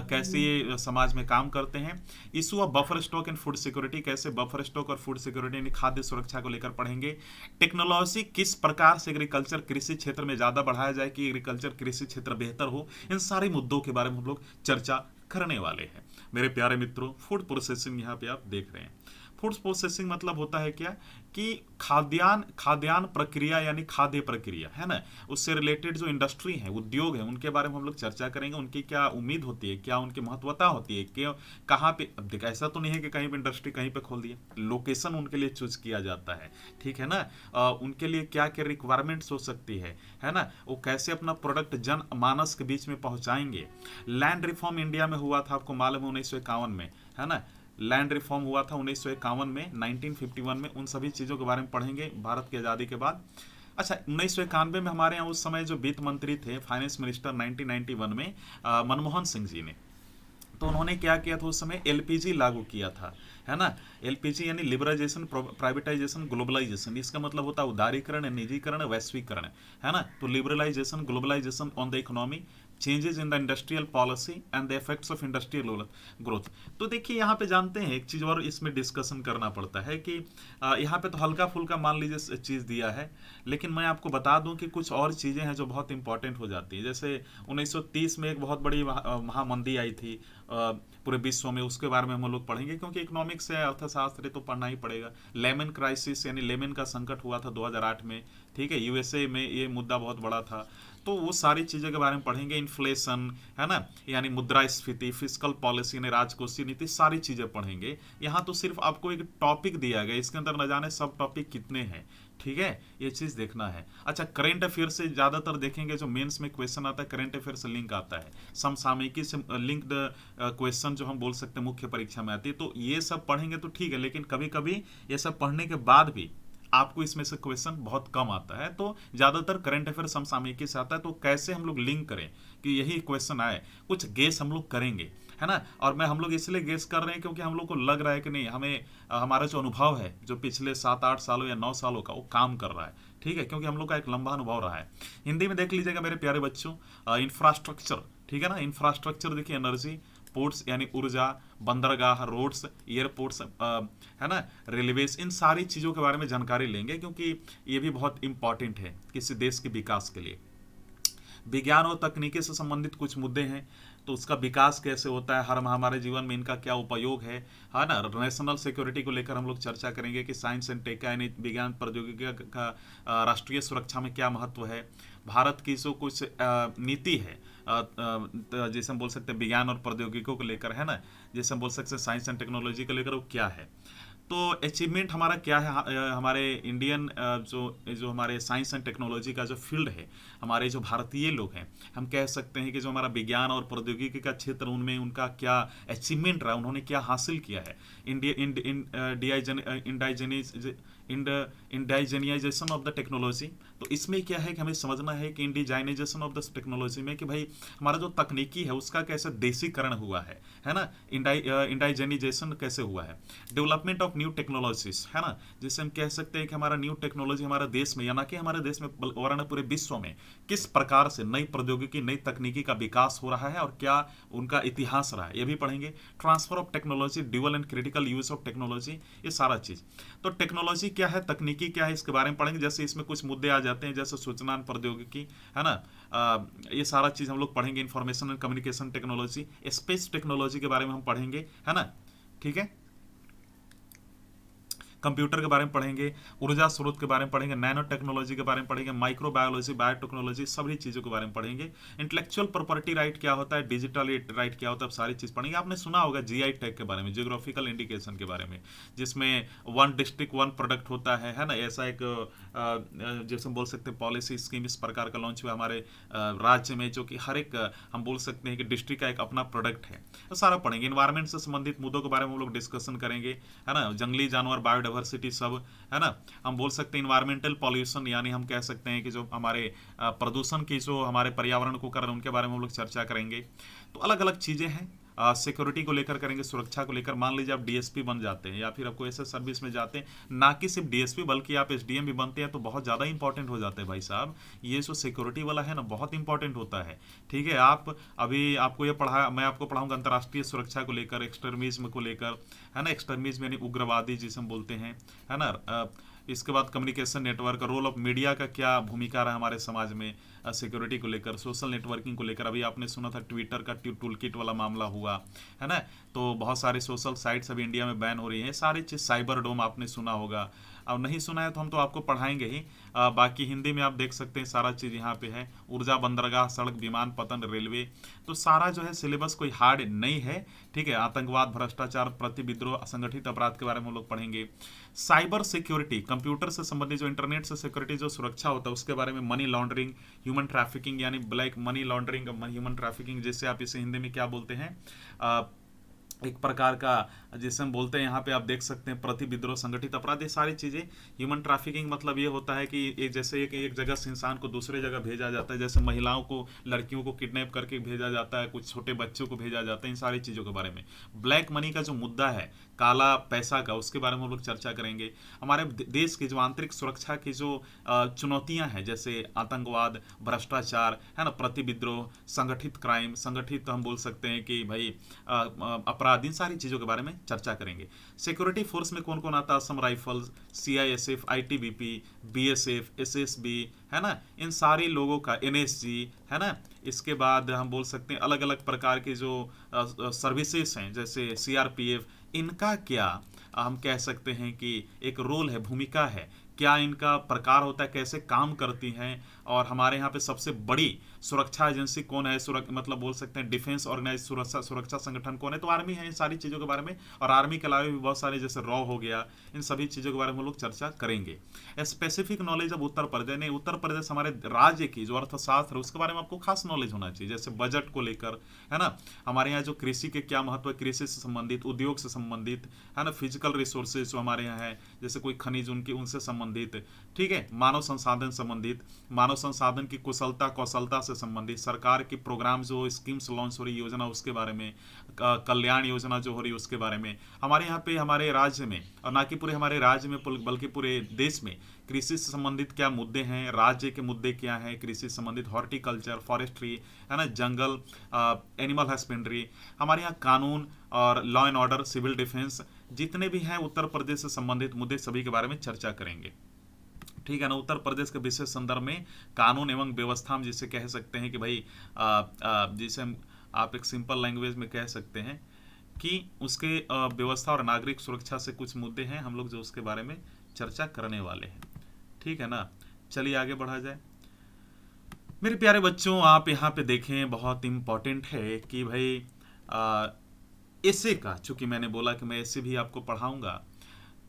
कैसे ये समाज में काम करते हैं। Issue of buffer stock and food security, कैसे बफर स्टॉक और फूड सिक्योरिटी यानी खाद्य सुरक्षा को लेकर पढ़ेंगे। टेक्नोलॉजी किस प्रकार से एग्रीकल्चर कृषि क्षेत्र में ज्यादा बढ़ाया जाए कि एग्रीकल्चर कृषि क्षेत्र बेहतर हो, इन सारे मुद्दों के बारे में हम लोग चर्चा करने वाले हैं। मेरे प्यारे मित्रों, फूड प्रोसेसिंग यहाँ पे आप देख रहे हैं। फूड प्रोसेसिंग मतलब होता है क्या कि खाद्यान्न प्रक्रिया यानी खाद्य प्रक्रिया, है ना, उससे रिलेटेड जो इंडस्ट्री है, उद्योग है, उनके बारे में हम लोग चर्चा करेंगे। उनकी क्या उम्मीद होती है, क्या उनकी महत्वता होती है, क्यों, कहाँ पे। अब देखा, ऐसा तो नहीं है कि कहीं पे इंडस्ट्री कहीं पे खोल दिया, लोकेशन उनके लिए चूज किया जाता है, ठीक है ना। उनके लिए क्या क्या रिक्वायरमेंट्स हो सकती है ना, वो कैसे अपना प्रोडक्ट जन मानस के बीच में पहुंचाएंगे। लैंड रिफॉर्म इंडिया में हुआ था, आपको मालूम है, 1951 में, है ना। लैंड रिफॉर्म हुआ था 1951 में, 1951 में। उन सभी चीज़ों के बारे में पढ़ेंगे भारत की आज़ादी के बाद। अच्छा, 1991 में हमारे यहाँ उस समय जो वित्त मंत्री थे, फाइनेंस मिनिस्टर 1991 में मनमोहन सिंह जी ने, तो उन्होंने क्या किया था उस समय एलपीजी लागू किया था, है ना। एलपीजी यानी लिबरलाइजेशन, प्राइवेटाइजेशन, ग्लोबलाइजेशन, इसका मतलब होता है उदारीकरण, निजीकरण, वैश्वीकरण, है ना। तो liberalisation, globalisation on the economy, changes in the industrial policy and the effects of industrial growth. तो देखिए यहाँ पे जानते हैं एक चीज़ और इसमें डिस्कशन करना पड़ता है कि यहाँ पे तो हल्का फुल्का मान लीजिए चीज़ दिया है, लेकिन मैं आपको बता दूं कि कुछ और चीज़ें हैं जो बहुत इंपॉर्टेंट हो जाती है। जैसे 1930 में एक बहुत बड़ी महामंदी आई थी पूरे विश्व में, उसके बारे में हम लोग पढ़ेंगे, क्योंकि इकोनॉमिक्स है, अर्थशास्त्र तो पढ़ना ही पड़ेगा। लेमन क्राइसिस यानी लेमन का संकट हुआ था 2008 में, ठीक है, यूएसए में ये मुद्दा बहुत बड़ा था। तो वो सारी चीज़ों के बारे में पढ़ेंगे, इन्फ्लेशन, है ना, यानी मुद्रास्फीति, फिस्कल पॉलिसी यानी राजकोषीय नीति, सारी चीज़ें पढ़ेंगे। यहाँ तो सिर्फ आपको एक टॉपिक दिया गया, इसके अंदर न जाने सब टॉपिक कितने हैं, ठीक है, ये चीज़ देखना है। अच्छा, करंट अफेयर से ज़्यादातर देखेंगे जो मेंस में क्वेश्चन आता है, करंट अफेयर से लिंक आता है, समसामयिकी से लिंक्ड क्वेश्चन जो हम बोल सकते हैं मुख्य परीक्षा में आती है। तो ये सब पढ़ेंगे तो ठीक है, लेकिन कभी कभी ये सब पढ़ने के बाद भी आपको इसमें से क्वेश्चन बहुत कम आता है। तो ज़्यादातर करंट अफेयर समसामयिकी से आता है। तो कैसे हम लोग लिंक करें कि यही क्वेश्चन आए, कुछ गेस हम लोग करेंगे, है ना। और मैं हम लोग इसलिए गेस कर रहे हैं क्योंकि हम लोग को लग रहा है कि नहीं, हमें हमारा जो अनुभव है जो पिछले 7-8 सालों या 9 सालों का, वो काम कर रहा है, ठीक है, क्योंकि हम लोग का एक लंबा अनुभव रहा है। हिंदी में देख लीजिएगा मेरे प्यारे बच्चों, इंफ्रास्ट्रक्चर, ठीक है ना, इंफ्रास्ट्रक्चर देखिए, एनर्जी, पोर्ट्स यानी ऊर्जा, बंदरगाह, रोड्स, एयरपोर्ट्स, है ना, रेलवेज, इन सारी चीज़ों के बारे में जानकारी लेंगे, क्योंकि ये भी बहुत इंपॉर्टेंट है किसी देश के विकास के लिए। विज्ञान और तकनीकी से संबंधित कुछ मुद्दे हैं, तो उसका विकास कैसे होता है, हर हमारे जीवन में इनका क्या उपयोग है ना। नेशनल सिक्योरिटी को लेकर हम लोग चर्चा करेंगे कि साइंस एंड टेक यानी विज्ञान प्रौद्योगिकी का राष्ट्रीय सुरक्षा में क्या महत्व है। भारत की जो कुछ नीति है, जैसे हम बोल सकते हैं विज्ञान और प्रौद्योगिकियों को लेकर, है ना, जैसे हम बोल सकते हैं साइंस एंड टेक्नोलॉजी को लेकर, वो क्या है। तो अचीवमेंट हमारा क्या है, हमारे इंडियन जो जो हमारे साइंस एंड टेक्नोलॉजी का जो फील्ड है, हमारे जो भारतीय लोग हैं, हम कह सकते हैं कि जो हमारा विज्ञान और प्रौद्योगिकी का क्षेत्र, उनमें उनका क्या अचीवमेंट रहा, उन्होंने क्या हासिल किया है। इंडाइजेनाइजेशन ऑफ द टेक्नोलॉजी। तो इसमें क्या है कि हमें समझना है कि इंडिजाइनाइजेशन ऑफ द टेक्नोलॉजी में कि भाई हमारा जो तकनीकी है उसका कैसे देसीकरण हुआ है ना, इंडाइजेनाइजेशन कैसे हुआ है। डेवलपमेंट ऑफ न्यू टेक्नोलॉजीज, है ना, जिससे हम कह सकते हैं कि हमारा न्यू टेक्नोलॉजी हमारे देश में, या ना कि हमारे देश में वरना पूरे विश्व में किस प्रकार से नई प्रौद्योगिकी, नई तकनीकी का विकास हो रहा है और क्या उनका इतिहास रहा है, ये भी पढ़ेंगे। Transfer of technology, dual and critical use of technology, ये सारा चीज। तो टेक्नोलॉजी क्या है, तकनीकी क्या है, इसके बारे में पढ़ेंगे। जैसे इसमें कुछ मुद्दे आ जाते हैं, जैसे सूचना प्रौद्योगिकी, है ना, ये सारा चीज हम लोग पढ़ेंगे। Information and communication technology, space technology के बारे में हम पढ़ेंगे, है ना, ठीक है। कंप्यूटर के बारे में पढ़ेंगे, ऊर्जा स्रोत के बारे में पढ़ेंगे, नैनो टेक्नोलॉजी के बारे में पढ़ेंगे, माइक्रोबायोलॉजी, बायोटेक्नोलॉजी, सभी चीज़ों के बारे में पढ़ेंगे। इंटेलेक्चुअल प्रॉपर्टी राइट क्या होता है, डिजिटल राइट क्या होता है, सारी चीज़ पढ़ेंगे। आपने सुना होगा जीआई टैग के बारे में, जियोग्राफिकल इंडिकेशन के बारे में, जिसमें वन डिस्ट्रिक्ट वन प्रोडक्ट होता है ना। ऐसा एक जैसे हम बोल सकते हैं पॉलिसी स्कीम इस प्रकार का लॉन्च हुआ हमारे राज्य में, जो कि हर एक हम बोल सकते हैं कि डिस्ट्रिक्ट का एक अपना प्रोडक्ट है। तो सारा पढ़ेंगे। इन्वायरमेंट से संबंधित मुद्दों के बारे में हम लोग डिस्कशन करेंगे, है ना, जंगली जानवर, बायोडाइवर्सिटी, सब, है ना। हम बोल सकते हैं इन्वायरमेंटल पॉल्यूशन, यानी हम कह सकते हैं कि जो हमारे प्रदूषण की जो हमारे पर्यावरण को कर रहे हैं उनके बारे में हम लोग चर्चा करेंगे। तो अलग अलग चीज़ें हैं। सिक्योरिटी को लेकर करेंगे, सुरक्षा को लेकर। मान लीजिए आप डीएसपी बन जाते हैं या फिर आपको ऐसे सर्विस में जाते हैं, ना कि सिर्फ डीएसपी बल्कि आप एसडीएम भी बनते हैं, तो बहुत ज़्यादा इंपॉर्टेंट हो जाते हैं भाई साहब। ये जो सिक्योरिटी वाला है ना, बहुत इंपॉर्टेंट होता है, ठीक है। आप अभी आपको ये पढ़ा, मैं आपको पढ़ाऊंगा अंतर्राष्ट्रीय सुरक्षा को लेकर, एक्सट्रीमिज्म को लेकर, है ना। एक्सट्रीमिज्म यानी उग्रवादी जिसे हम बोलते हैं, है ना। इसके बाद communication network, role of media का क्या भूमिका रहा हमारे समाज में सिक्योरिटी को लेकर, सोशल नेटवर्किंग को लेकर। अभी आपने सुना था ट्विटर का टूल किट वाला मामला हुआ, है ना। तो बहुत सारे सोशल साइट्स अभी इंडिया में बैन हो रही हैं, सारी चीज़। साइबर डोम आपने सुना होगा, अब नहीं सुना है तो हम तो आपको पढ़ाएंगे ही। बाकी हिंदी में आप देख सकते हैं, सारा चीज़ यहाँ पे है। ऊर्जा, बंदरगाह, सड़क, विमान पतन, रेलवे, तो सारा जो है सिलेबस कोई हार्ड नहीं है, ठीक है। आतंकवाद, भ्रष्टाचार, प्रतिविद्रोह, असंगठित अपराध के बारे में हम लोग पढ़ेंगे। साइबर सिक्योरिटी, कंप्यूटर से संबंधित जो इंटरनेट से सिक्योरिटी जो सुरक्षा होता है उसके बारे में। मनी लॉन्ड्रिंग, ह्यूमन ट्रैफिकिंग यानी black money laundering, human trafficking जैसे आप इसे हिंदी में क्या बोलते हैं, एक प्रकार का जैसे हम बोलते हैं यहाँ पे आप देख सकते हैं प्रति विद्रोह, संगठित अपराध, ये सारी चीज़ें। ह्यूमन ट्रैफिकिंग मतलब ये होता है कि एक जैसे एक जगह से इंसान को दूसरे जगह भेजा जाता है, जैसे महिलाओं को, लड़कियों को किडनैप करके भेजा जाता है, कुछ छोटे बच्चों को भेजा जाता है, इन सारी चीज़ों के बारे में। ब्लैक मनी का जो मुद्दा है, काला पैसा का, उसके बारे में हम लोग चर्चा करेंगे। हमारे देश की जो आंतरिक सुरक्षा की जो चुनौतियां हैं, जैसे आतंकवाद, भ्रष्टाचार, है ना, प्रति विद्रोह, संगठित क्राइम, संगठित हम बोल सकते हैं कि भाई अपराध, इन सारी चीज़ों के बारे में चर्चा करेंगे। सिक्योरिटी फोर्स में कौन कौन आता है? Assam rifles, CISF, ITBP, BSF, SSB, है ना, इन सारे लोगों का, एनएसजी, है ना। इसके बाद हम बोल सकते हैं अलग अलग प्रकार के जो सर्विसेज हैं, जैसे सीआरपीएफ, इनका क्या हम कह सकते हैं कि एक रोल है, भूमिका है, क्या इनका प्रकार होता है, कैसे काम करती हैं, और हमारे यहाँ पे सबसे बड़ी सुरक्षा एजेंसी कौन है, मतलब बोल सकते हैं डिफेंस ऑर्गेनाइज सुरक्षा संगठन कौन है, तो आर्मी है। इन सारी चीज़ों के बारे में, और आर्मी के अलावा भी बहुत सारे जैसे रॉ हो गया, इन सभी चीज़ों के बारे में हम लोग चर्चा करेंगे। स्पेसिफिक नॉलेज अब उत्तर प्रदेश, नहीं उत्तर प्रदेश हमारे राज्य की जो अर्थशास्त्र है उसके बारे में आपको खास नॉलेज होना चाहिए, जैसे बजट को लेकर, है ना, हमारे यहाँ जो कृषि के क्या महत्व है, कृषि से संबंधित, उद्योग से संबंधित, है ना, फिजिकल रिसोर्सेज जो हमारे यहाँ है, जैसे कोई खनिज उनके उनसे संबंधित, ठीक है, मानव संसाधन संबंधित, मानव संसाधन की कुशलता कौशलता से संबंधित, सरकार की प्रोग्राम जो स्कीम्स लॉन्च हो रही, योजना उसके बारे में, कल्याण योजना जो हो रही है उसके बारे में। हमारे यहाँ पे हमारे राज्य में, और ना कि पूरे हमारे राज्य में बल्कि पूरे देश में, कृषि से संबंधित क्या मुद्दे हैं, राज्य के मुद्दे क्या हैं कृषि से संबंधित, हॉर्टिकल्चर, फॉरेस्ट्री, है ना, जंगल, एनिमल हस्बेंड्री, हमारे यहाँ कानून और law and order, civil defence, जितने भी हैं उत्तर प्रदेश से संबंधित मुद्दे, सभी के बारे में चर्चा करेंगे। ठीक है ना। उत्तर प्रदेश के विशेष संदर्भ में कानून एवं व्यवस्था, हम जिसे कह सकते हैं कि भाई जिसे आप एक सिंपल लैंग्वेज में कह सकते हैं कि उसके व्यवस्था और नागरिक सुरक्षा से कुछ मुद्दे हैं हम लोग जो उसके बारे में चर्चा करने वाले हैं। ठीक है ना। चलिए आगे बढ़ा जाए। मेरे प्यारे बच्चों, आप यहाँ पे देखें, बहुत इम्पॉर्टेंट है कि भाई एसे का, चूंकि मैंने बोला कि मैं एसे भी आपको पढ़ाऊंगा,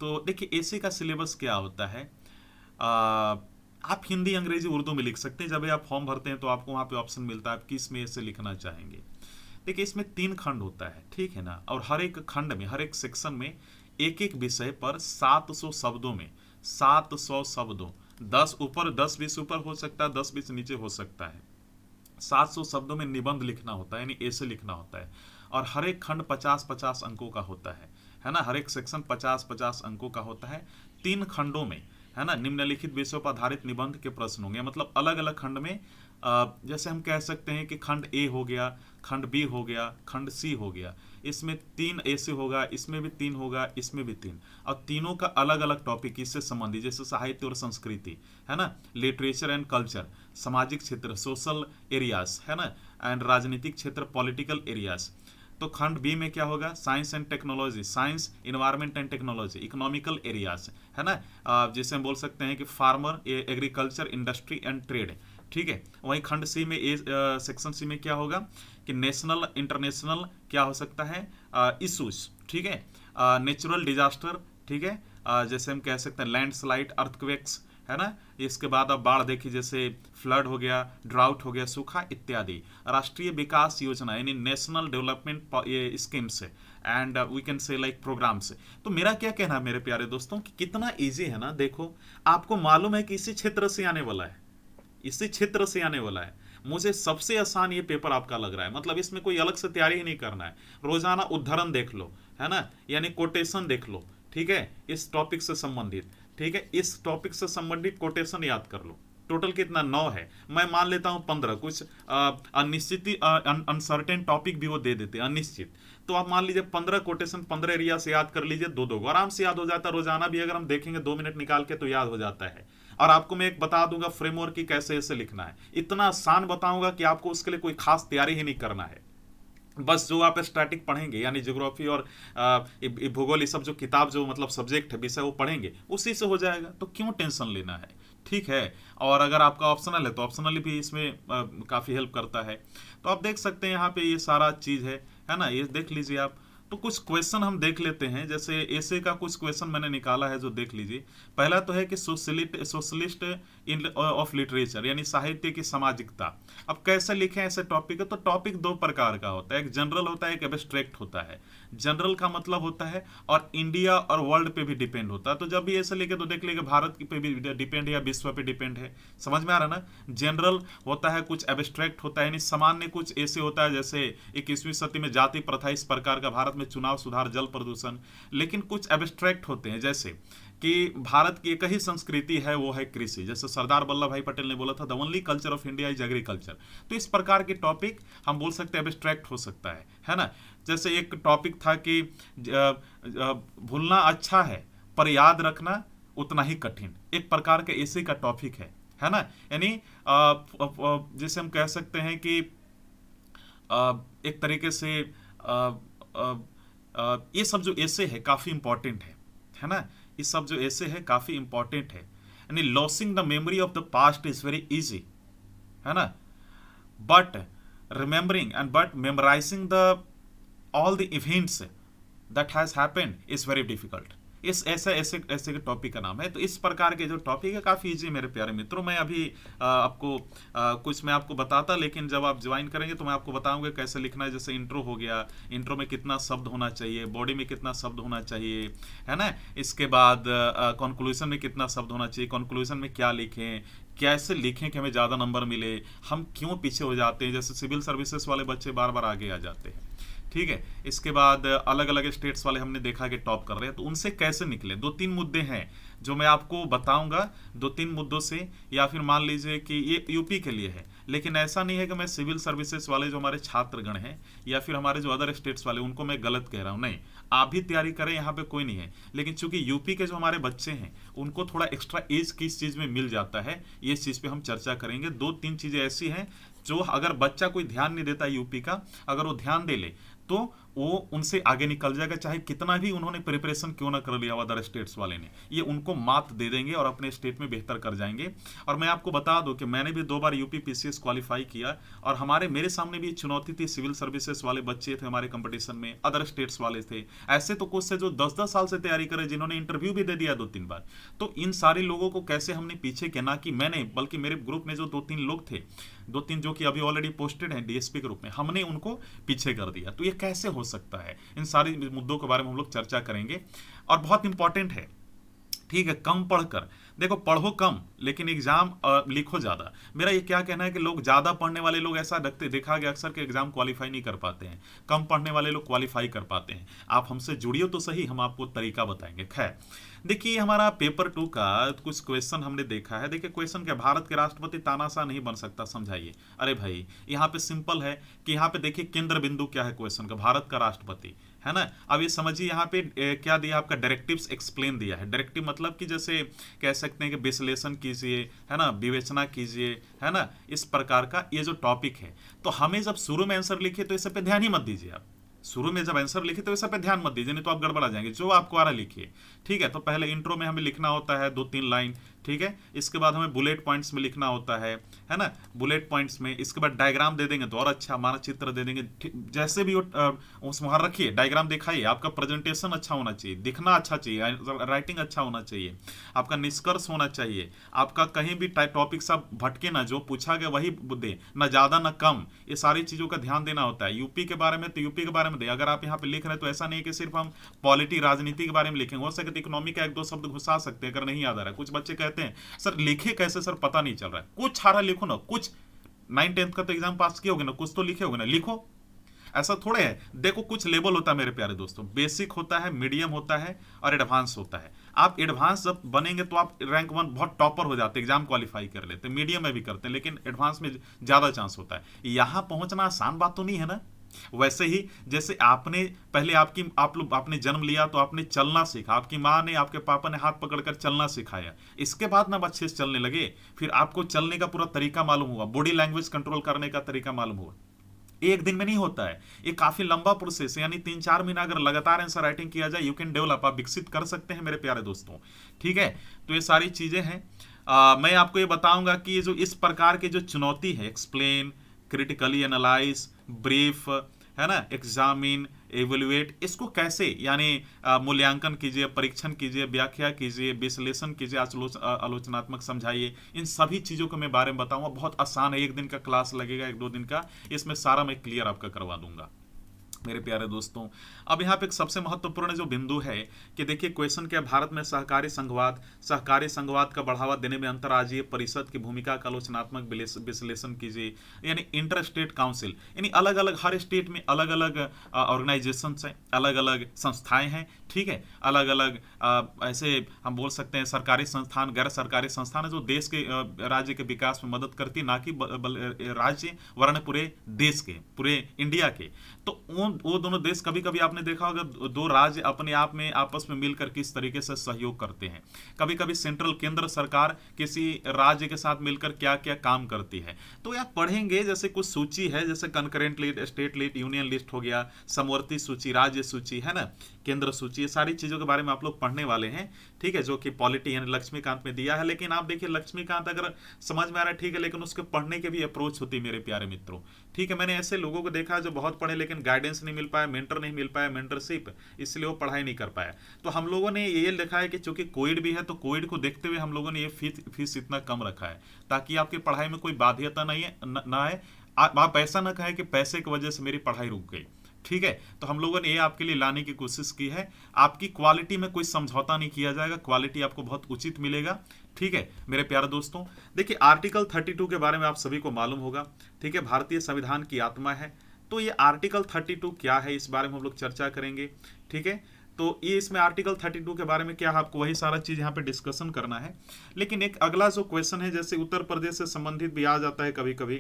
तो देखिए एसे का सिलेबस क्या होता है। आप हिंदी, अंग्रेजी, उर्दू में लिख सकते हैं। जब आप फॉर्म भरते हैं तो आपको वहाँ पे ऑप्शन मिलता है आप किस में ऐसे लिखना चाहेंगे। देखिए इसमें 3 खंड होता है, ठीक है ना, और हर एक खंड में, हर एक सेक्शन में एक एक विषय पर 700 शब्दों में, 700 शब्दों, 10 ऊपर 10-20 ऊपर हो सकता है, 10-20 नीचे हो सकता है, 700 शब्दों में निबंध लिखना होता है, यानी ऐसे लिखना होता है। और हर एक खंड 50-50 अंकों का होता है ना। हर एक सेक्शन 50-50 अंकों का होता है। 3 खंडों में, है ना, निम्नलिखित विषयों पर आधारित निबंध के प्रश्न होंगे। मतलब अलग अलग खंड में, जैसे हम कह सकते हैं कि खंड ए हो गया, खंड बी हो गया, खंड सी हो गया, इसमें 3 ऐसे होगा, इसमें भी 3 होगा, इसमें भी 3, और तीनों का अलग अलग टॉपिक इससे संबंधित, जैसे साहित्य और संस्कृति, है ना, लिटरेचर एंड कल्चर, सामाजिक क्षेत्र, सोशल एरियाज, है ना, एंड राजनीतिक क्षेत्र, पॉलिटिकल एरियाज। तो खंड बी में क्या होगा, science and technology, science, environment and technology, economical areas, है ना, जिसे हम बोल सकते हैं कि farmer, agriculture, industry and trade. ठीक है। वहीं खंड सी में, सेक्शन सी में क्या होगा कि नेशनल, इंटरनेशनल क्या हो सकता है, इशूज, ठीक है, नेचुरल डिजास्टर, ठीक है, जैसे हम कह सकते हैं लैंडस्लाइड, अर्थक्वेक्स, है ना। इसके बाद अब बाढ़ देखिए, जैसे फ्लड हो गया, ड्राउट हो गया, सूखा इत्यादि। राष्ट्रीय विकास योजना यानी national development schemes and we can say like programmes. तो मेरा क्या कहना है मेरे प्यारे दोस्तों कि कितना इजी है ना। देखो आपको मालूम है कि इसी क्षेत्र से आने वाला है, इसी क्षेत्र से आने वाला है। मुझे सबसे आसान ये पेपर आपका लग रहा है, मतलब इसमें कोई अलग से तैयारी ही नहीं करना है। रोजाना उद्धरण देख लो, है ना, यानी कोटेशन देख लो, ठीक है, इस टॉपिक से संबंधित, ठीक है, इस टॉपिक से संबंधित कोटेशन याद कर लो। टोटल कितना, 9 है, मैं मान लेता हूं 15, कुछ अनिश्चित, अनसर्टेन टॉपिक भी वो दे देते हैं, अनिश्चित। तो आप मान लीजिए 15 कोटेशन 15 एरिया से याद कर लीजिए, 2-2 आराम से याद हो जाता है। रोजाना भी अगर हम देखेंगे 2 मिनट निकाल के तो याद हो जाता है। और आपको मैं एक बता दूंगा फ्रेमवर्क की कैसे ऐसे लिखना है, इतना आसान बताऊंगा कि आपको उसके लिए कोई खास तैयारी ही नहीं करना है। बस जो आप स्टैटिक पढ़ेंगे, यानी ज्योग्राफी और भूगोल, ये सब जो किताब, जो मतलब सब्जेक्ट है, विषय, वो पढ़ेंगे, उसी से हो जाएगा। तो क्यों टेंशन लेना है, ठीक है। और अगर आपका ऑप्शनल है तो ऑप्शनल भी इसमें काफ़ी हेल्प करता है। तो आप देख सकते हैं यहाँ पे ये सारा चीज़ है ना, ये देख लीजिए आप। तो कुछ क्वेश्चन हम देख लेते हैं, जैसे ऐसे का कुछ क्वेश्चन मैंने निकाला है जो देख लीजिए। पहला तो है कि सोशलिस्ट इन ऑफ लिटरेचर, यानी साहित्य की सामाजिकता। अब कैसे लिखें ऐसे टॉपिक है? तो टॉपिक दो प्रकार का होता है, एक जनरल होता है, एक एब्स्ट्रैक्ट होता है। जनरल का मतलब होता है और इंडिया और वर्ल्ड पे भी डिपेंड होता है। तो जब भी ऐसे लिखे तो देख लेंगे भारत पे भी डिपेंड है या विश्व पे डिपेंड है। समझ में आ रहा है ना? जनरल होता है, कुछ एब्स्ट्रैक्ट होता है, यानी सामान्य कुछ ऐसे होता है जैसे 21वीं सदी में जाति प्रथा, इस प्रकार का, भारत में चुनाव सुधार, जल प्रदूषण। लेकिन कुछ एब्स्ट्रैक्ट होते हैं, जैसे कि भारत की एक ही संस्कृति है, वो है कृषि। जैसे सरदार वल्लभ भाई पटेल ने बोला था, the only culture of India is agriculture. तो इस प्रकार के टॉपिक हम बोल सकते हैं एब्स्ट्रैक्ट हो सकता है ना? जैसे एक टॉपिक था कि भूलना अच्छा है पर याद रखना उतना ही कठिन, एक प्रकार के ऐसे का टॉपिक है ना? यानी जैसे हम कह सकते हैं कि एक तरीके से ये सब जो ऐसे है काफी इंपॉर्टेंट है ना? ये सब जो ऐसे है काफी इंपॉर्टेंट है। यानी losing the memory of the past is very easy, है ना? But remembering and but memorising the all the events that has happened is very difficult. इस ऐसे ऐसे ऐसे के टॉपिक का नाम है। तो इस प्रकार के जो टॉपिक है काफ़ी इजी मेरे प्यारे मित्रों। मैं अभी आपको कुछ मैं आपको बताता, लेकिन जब आप ज्वाइन करेंगे तो मैं आपको बताऊंगा कैसे लिखना है। जैसे इंट्रो हो गया, इंट्रो में कितना शब्द होना चाहिए, बॉडी में कितना शब्द होना चाहिए, है ना? इसके बाद कंक्लूजन में कितना शब्द होना चाहिए, कंक्लूजन में क्या लिखें, कैसे लिखें कि हमें ज़्यादा नंबर मिले, हम क्यों पीछे हो जाते हैं। जैसे सिविल सर्विसेज वाले बच्चे बार बार आगे आ जाते हैं, ठीक है। इसके बाद अलग अलग स्टेट्स वाले हमने देखा कि टॉप कर रहे हैं, तो उनसे कैसे निकले। दो तीन मुद्दे हैं जो मैं आपको बताऊंगा, दो तीन मुद्दों से। या फिर मान लीजिए कि ये यूपी के लिए है, लेकिन ऐसा नहीं है कि मैं सिविल सर्विसेज वाले जो हमारे छात्रगण हैं या फिर हमारे जो अदर स्टेट्स वाले उनको मैं गलत कह रहा हूँ, नहीं। आप भी तैयारी करें, यहाँ पे कोई नहीं है। लेकिन चूंकि यूपी के जो हमारे बच्चे हैं उनको थोड़ा एक्स्ट्रा एज किस चीज़ में मिल जाता है, ये चीज़ पे हम चर्चा करेंगे। दो तीन चीज़ें ऐसी हैं जो अगर बच्चा कोई ध्यान नहीं देता यूपी का, अगर वो ध्यान दे ले तो वो उनसे आगे निकल जाएगा, चाहे कितना भी उन्होंने प्रिपरेशन क्यों ना कर लिया अदर स्टेट्स वाले ने, ये उनको मात दे देंगे और अपने स्टेट में बेहतर कर जाएंगे। और मैं आपको बता दूं कि मैंने भी 2 बार यूपी पीसीएस क्वालिफाई किया, और मेरे सामने भी चुनौती थी। सिविल सर्विसेज वाले बच्चे थे हमारे कंपटीशन में, अदर स्टेट्स वाले थे। ऐसे तो कुछ से जो 10-10 साल से तैयारी करे, जिन्होंने इंटरव्यू भी दे दिया 2-3 बार। तो इन सारे लोगों को कैसे हमने पीछे किया, ना कि मैंने, बल्कि मेरे ग्रुप में जो 2-3 लोग थे, 2-3 जो कि अभी ऑलरेडी पोस्टेड हैं डीएसपी के रूप में, हमने उनको पीछे कर दिया। तो ये कैसे हो सकता है, इन सारे मुद्दों के बारे में हम लोग चर्चा करेंगे, और बहुत इंपॉर्टेंट है, ठीक है। कम पढ़कर, देखो पढ़ो कम लेकिन एग्जाम लिखो ज्यादा। मेरा ये क्या कहना है कि लोग ज्यादा पढ़ने वाले लोग ऐसा देखा गया अक्सर कि एग्जाम क्वालिफाई नहीं कर पाते हैं, कम पढ़ने वाले लोग क्वालिफाई कर पाते हैं। आप हमसे जुड़िए तो सही, हम आपको तरीका बताएंगे। खैर देखिए, हमारा पेपर 2 का कुछ क्वेश्चन हमने देखा है। देखिए क्वेश्चन क्या, भारत के राष्ट्रपति तानाशाह नहीं बन सकता, समझाइए। अरे भाई यहाँ पे सिंपल है कि यहाँ पे देखिए केंद्र बिंदु क्या है क्वेश्चन का, भारत का राष्ट्रपति, है ना। अब ये समझिए यहाँ पे क्या दिया आपका, डायरेक्टिव्स एक्सप्लेन दिया है। डायरेक्टिव मतलब कि जैसे कह सकते हैं कि विश्लेषण कीजिए, है ना, विवेचना कीजिए, है ना, इस प्रकार का ये जो टॉपिक है। तो हमें जब शुरू में आंसर लिखे तो इस पे ध्यान ही मत दीजिए। आप शुरू में जब आंसर लिखे तो इस पे ध्यान मत दीजिए, नहीं तो आप गड़बड़ा जाएंगे। जो आपको आ रहा लिखिए, ठीक है। तो पहले इंट्रो में हमें लिखना होता है 2-3 लाइन, ठीक है। इसके बाद हमें बुलेट पॉइंट्स में लिखना होता है ना, बुलेट पॉइंट्स में। इसके बाद डायग्राम दे देंगे तो और अच्छा, मानचित्र दे देंगे, जैसे भी उसमें रखिए, डायग्राम दिखाइए। आपका प्रेजेंटेशन अच्छा होना चाहिए, दिखना अच्छा चाहिए, राइटिंग अच्छा होना चाहिए, आपका निष्कर्ष होना चाहिए, आपका कहीं भी टॉपिक सब भटके ना, जो पूछा गया वही दे, ना ज्यादा ना कम। ये सारी चीजों का ध्यान देना होता है। यूपी के बारे में तो यूपी के बारे में दे। अगर आप यहाँ पे लिख रहे हैं तो ऐसा नहीं कि सिर्फ हम पॉलिटी, राजनीति के बारे में लिखेंगे, हो सके तो इकोनॉमी का 1-2 शब्द घुसा सकते हैं अगर नहीं याद आ रहा है। कुछ बच्चे कहते हैं सर लिखे कैसे, सर पता नहीं चल रहा है। कुछ छारा लिखो ना, कुछ 9-10 का तो एग्जाम पास किए होगे ना, कुछ तो लिखे होगे ना, लिखो। ऐसा थोड़े है। देखो कुछ लेवल होता है मेरे प्यारे दोस्तों, बेसिक होता है, मीडियम होता है और एडवांस होता है। आप एडवांस जब बनेंगे तो आप रैंक 1 बहुत टॉपर हो जाते हैं, एग्जाम क्वालिफाई कर लेते हैं। मीडियम में भी करते हैं लेकिन एडवांस में ज्यादा चांस होता है। यहां पहुंचना आसान बात तो नहीं है ना। वैसे ही जैसे आपने पहले आपने जन्म लिया तो आपने चलना सीखा, आपकी माँ ने, आपके पापा ने हाथ पकड़कर चलना सिखाया। इसके बाद ना अच्छे से चलने लगे, फिर आपको चलने का पूरा तरीका मालूम हुआ, बॉडी लैंग्वेज कंट्रोल करने का तरीका मालूम हुआ। एक दिन में नहीं होता है, ये काफी लंबा प्रोसेस है। यानी 3-4 महीना अगर लगातार आंसर राइटिंग किया जाए, यू कैन डेवलप, आप विकसित कर सकते हैं मेरे प्यारे दोस्तों, ठीक है। तो ये सारी चीजें हैं। मैं आपको ये बताऊंगा कि ये जो इस प्रकार की जो चुनौती है, एक्सप्लेन, क्रिटिकली एनालाइज, ब्रीफ, है ना, एग्जामिन, एवेल्युएट, इसको कैसे यानी मूल्यांकन कीजिए, परीक्षण कीजिए, व्याख्या कीजिए, विश्लेषण कीजिए, आलोचनात्मक समझाइए, इन सभी चीज़ों के मैं बारे में बताऊंगा। बहुत आसान है, एक दिन का क्लास लगेगा, एक दो दिन का, इसमें सारा मैं क्लियर आपका करवा दूंगा मेरे प्यारे दोस्तों। अब यहाँ पे एक सबसे महत्वपूर्ण जो बिंदु है कि देखिए क्वेश्चन क्या, भारत में सहकारी संघवाद का बढ़ावा देने में अंतर्राज्यीय परिषद की भूमिका का आलोचनात्मक विश्लेषण कीजिए। यानी इंटर स्टेट काउंसिल, यानी अलग अलग हर स्टेट में अलग अलग ऑर्गेनाइजेशन हैं, अलग अलग संस्थाएं हैं, ठीक है, अलग अलग ऐसे हम बोल सकते हैं सरकारी संस्थान, गैर सरकारी संस्थान है जो देश के राज्य के विकास में मदद करती है, ना कि राज्य वरन पूरे देश के, पूरे इंडिया के। तो वो दोनों देश, कभी कभी आपने देखा होगा दो राज्य अपने आप में आपस में मिलकर किस तरीके से सहयोग करते हैं। कभी कभी सेंट्रल केंद्र सरकार किसी राज्य के साथ मिलकर क्या क्या काम करती है। तो आप पढ़ेंगे, जैसे कुछ सूची है, जैसे concurrent list, state list, union list हो गया, समवर्ती सूची, राज्य सूची, है ना, केंद्र सूची, ये सारी चीजों के बारे में आप लोग पढ़ने वाले हैं, ठीक है, जो कि पॉलिटी यानी लक्ष्मीकांत में दिया है। लेकिन आप देखिए लक्ष्मीकांत अगर समझ में आ रहा है, ठीक है, लेकिन उसके पढ़ने के भी अप्रोच होती है मेरे प्यारे मित्रों, ठीक है। मैंने ऐसे लोगों को देखा जो बहुत पढ़े लेकिन गाइडेंस नहीं मिल पाया, मेंटर नहीं मिल पाया, मेंटरशिप, इसलिए वो पढ़ाई नहीं कर पाया। तो हम लोगों ने ये लिखा है कि चूंकि कोविड भी है तो कोविड को देखते हुए हम लोगों ने ये फीस इतना कम रखा है ताकि आपकी पढ़ाई में कोई बाध्यता नहीं है, ना है, आप ऐसा ना कहें कि पैसे की वजह से मेरी पढ़ाई रुक गई, ठीक है। तो हम लोगों ने ये आपके लिए लाने की कोशिश की है। आपकी क्वालिटी में कोई समझौता नहीं किया जाएगा, क्वालिटी आपको बहुत उचित मिलेगा, ठीक है मेरे प्यारे दोस्तों। देखिए आर्टिकल 32 के बारे में आप सभी को मालूम होगा, ठीक है, भारतीय संविधान की आत्मा है। तो ये आर्टिकल 32 क्या है, इस बारे में हम लोग चर्चा करेंगे, ठीक है। तो ये इसमें आर्टिकल 32 के बारे में क्या है, आपको वही सारा चीज यहाँ पे डिस्कशन करना है। लेकिन एक अगला जो क्वेश्चन है, जैसे उत्तर प्रदेश से संबंधित भी आ जाता है कभी कभी,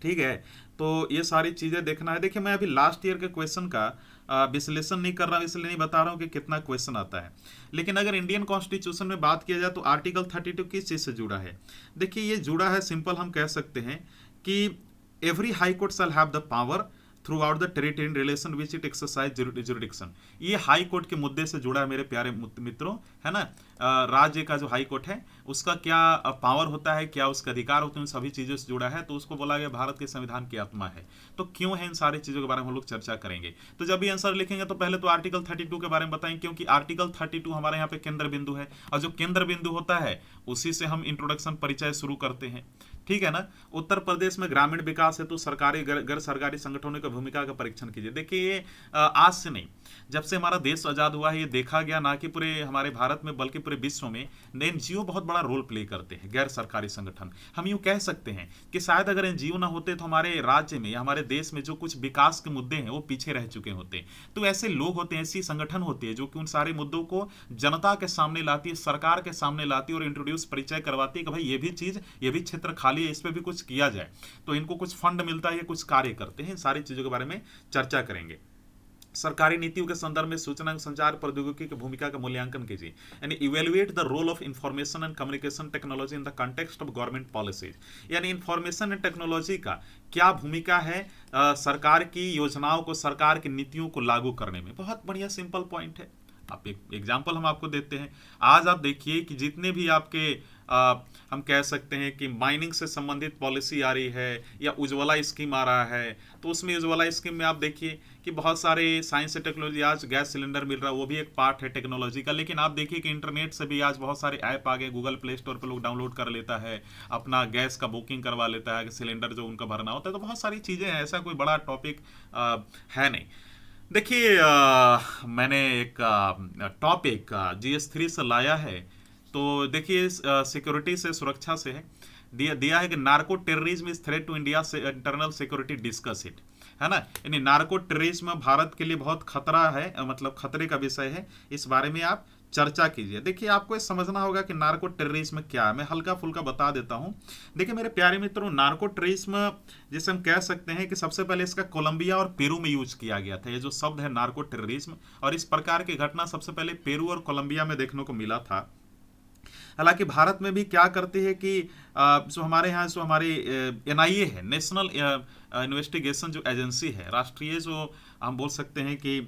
ठीक है, तो ये सारी चीजें देखना है। देखिए मैं अभी लास्ट ईयर के क्वेश्चन का विश्लेषण नहीं कर रहा हूँ, इसलिए नहीं बता रहा हूँ कि कितना क्वेश्चन आता है। लेकिन अगर इंडियन कॉन्स्टिट्यूशन में बात किया जाए तो आर्टिकल 32 किस चीज से जुड़ा है। देखिए ये जुड़ा है, सिंपल हम कह सकते हैं कि every high court shall have the power through out the territory in relation which it exercise jurisdiction. ये हाई कोर्ट के मुद्दे से जुड़ा है मेरे प्यारे मित्रों, है ना। राज्य का जो हाई कोर्ट है उसका क्या पावर होता है, क्या उसका अधिकार होते हैं, उन सभी चीजों से जुड़ा है। तो उसको बोला गया भारत के संविधान की आत्मा है। तो क्यों है, इन सारी चीजों के बारे में हम लोग चर्चा करेंगे। तो जब भी आंसर लिखेंगे तो पहले तो आर्टिकल 32 के बारे में बताएंगे, क्योंकि आर्टिकल 32 हमारे यहाँ पे केंद्र बिंदु है, और जो केंद्र बिंदु होता है उसी से हम इंट्रोडक्शन परिचय शुरू करते हैं, ठीक है ना। उत्तर प्रदेश में ग्रामीण विकास हेतु सरकारी गैर सरकारी संगठनों की भूमिका का परीक्षण कीजिए। देखिए ये आज से नहीं, जब से हमारा देश आजाद हुआ है ये देखा गया, ना कि पूरे हमारे भारत में बल्कि पूरे विश्व में एनजीओ बहुत बड़ा रोल प्ले करते हैं, गैर सरकारी संगठन। हम यूं कह सकते हैं कि शायद अगर एनजीओ ना होते तो हमारे राज्य में या हमारे देश में जो कुछ विकास के मुद्दे हैं वो पीछे रह चुके होते। तो ऐसे लोग होते हैं, ऐसी संगठन होती है जो कि उन सारे मुद्दों को जनता के सामने लाती है, सरकार के सामने लाती है और इंट्रोड्यूस परिचय करवाती है कि भाई ये भी चीज, ये भी क्षेत्र खाली है, इस पर भी कुछ किया जाए। तो इनको कुछ फंड मिलता है, ये कुछ कार्य करते हैं। इन सारी चीजों के बारे में चर्चा करेंगे। सरकारी नीतियों के संदर्भ में सूचना एवं संचार प्रौद्योगिकी की भूमिका का मूल्यांकन कीजिए, यानी evaluate the role of information and communication technology in the context of government policies. यानी इंफॉर्मेशन एंड टेक्नोलॉजी का क्या भूमिका है सरकार की योजनाओं को, सरकार की नीतियों को लागू करने में। बहुत बढ़िया सिंपल पॉइंट है। आप एक एग्जाम्पल हम आपको देते हैं। आज आप देखिए कि जितने भी आपके हम कह सकते हैं कि माइनिंग से संबंधित पॉलिसी आ रही है या उज्ज्वला स्कीम आ रहा है, तो उसमें उज्ज्वला स्कीम में आप देखिए कि बहुत सारे साइंस से टेक्नोलॉजी, आज गैस सिलेंडर मिल रहा है, वो भी एक पार्ट है टेक्नोलॉजी का। लेकिन आप देखिए कि इंटरनेट से भी आज बहुत सारे ऐप आ गए, गूगल प्ले स्टोर पर लोग डाउनलोड कर लेता है, अपना गैस का बुकिंग करवा लेता है, सिलेंडर जो उनका भरना होता है। तो बहुत सारी चीज़ें हैं, ऐसा कोई बड़ा टॉपिक है नहीं। देखिए मैंने एक टॉपिक GS3 से लाया है। तो देखिए सिक्योरिटी से, सुरक्षा से है, दिया है कि narco terrorism is threat to India से इंटरनल सिक्योरिटी, डिस्कस इट, है ना। यानी नार्को टेररिज्म भारत के लिए बहुत खतरा है, मतलब खतरे का विषय है, इस बारे में आप चर्चा कीजिए। देखिए आपको ये समझना होगा कि नार्को टेररिज्म क्या है। मैं हल्का फुल्का बता देता हूं। देखिए मेरे प्यारे मित्रों, नार्को टेररिज्म जिसे हम कह सकते हैं कि सबसे पहले इसका कोलंबिया और पेरू में यूज किया गया था, ये जो शब्द है नार्को टेररिज्म। और इस प्रकार की घटना सबसे पहले पेरू और कोलंबिया में देखने को मिला था। हालांकि भारत में भी क्या करती है कि जो हमारे यहाँ जो हमारी NIA है, नेशनल इन्वेस्टिगेशन जो एजेंसी है, राष्ट्रीय जो हम बोल सकते हैं कि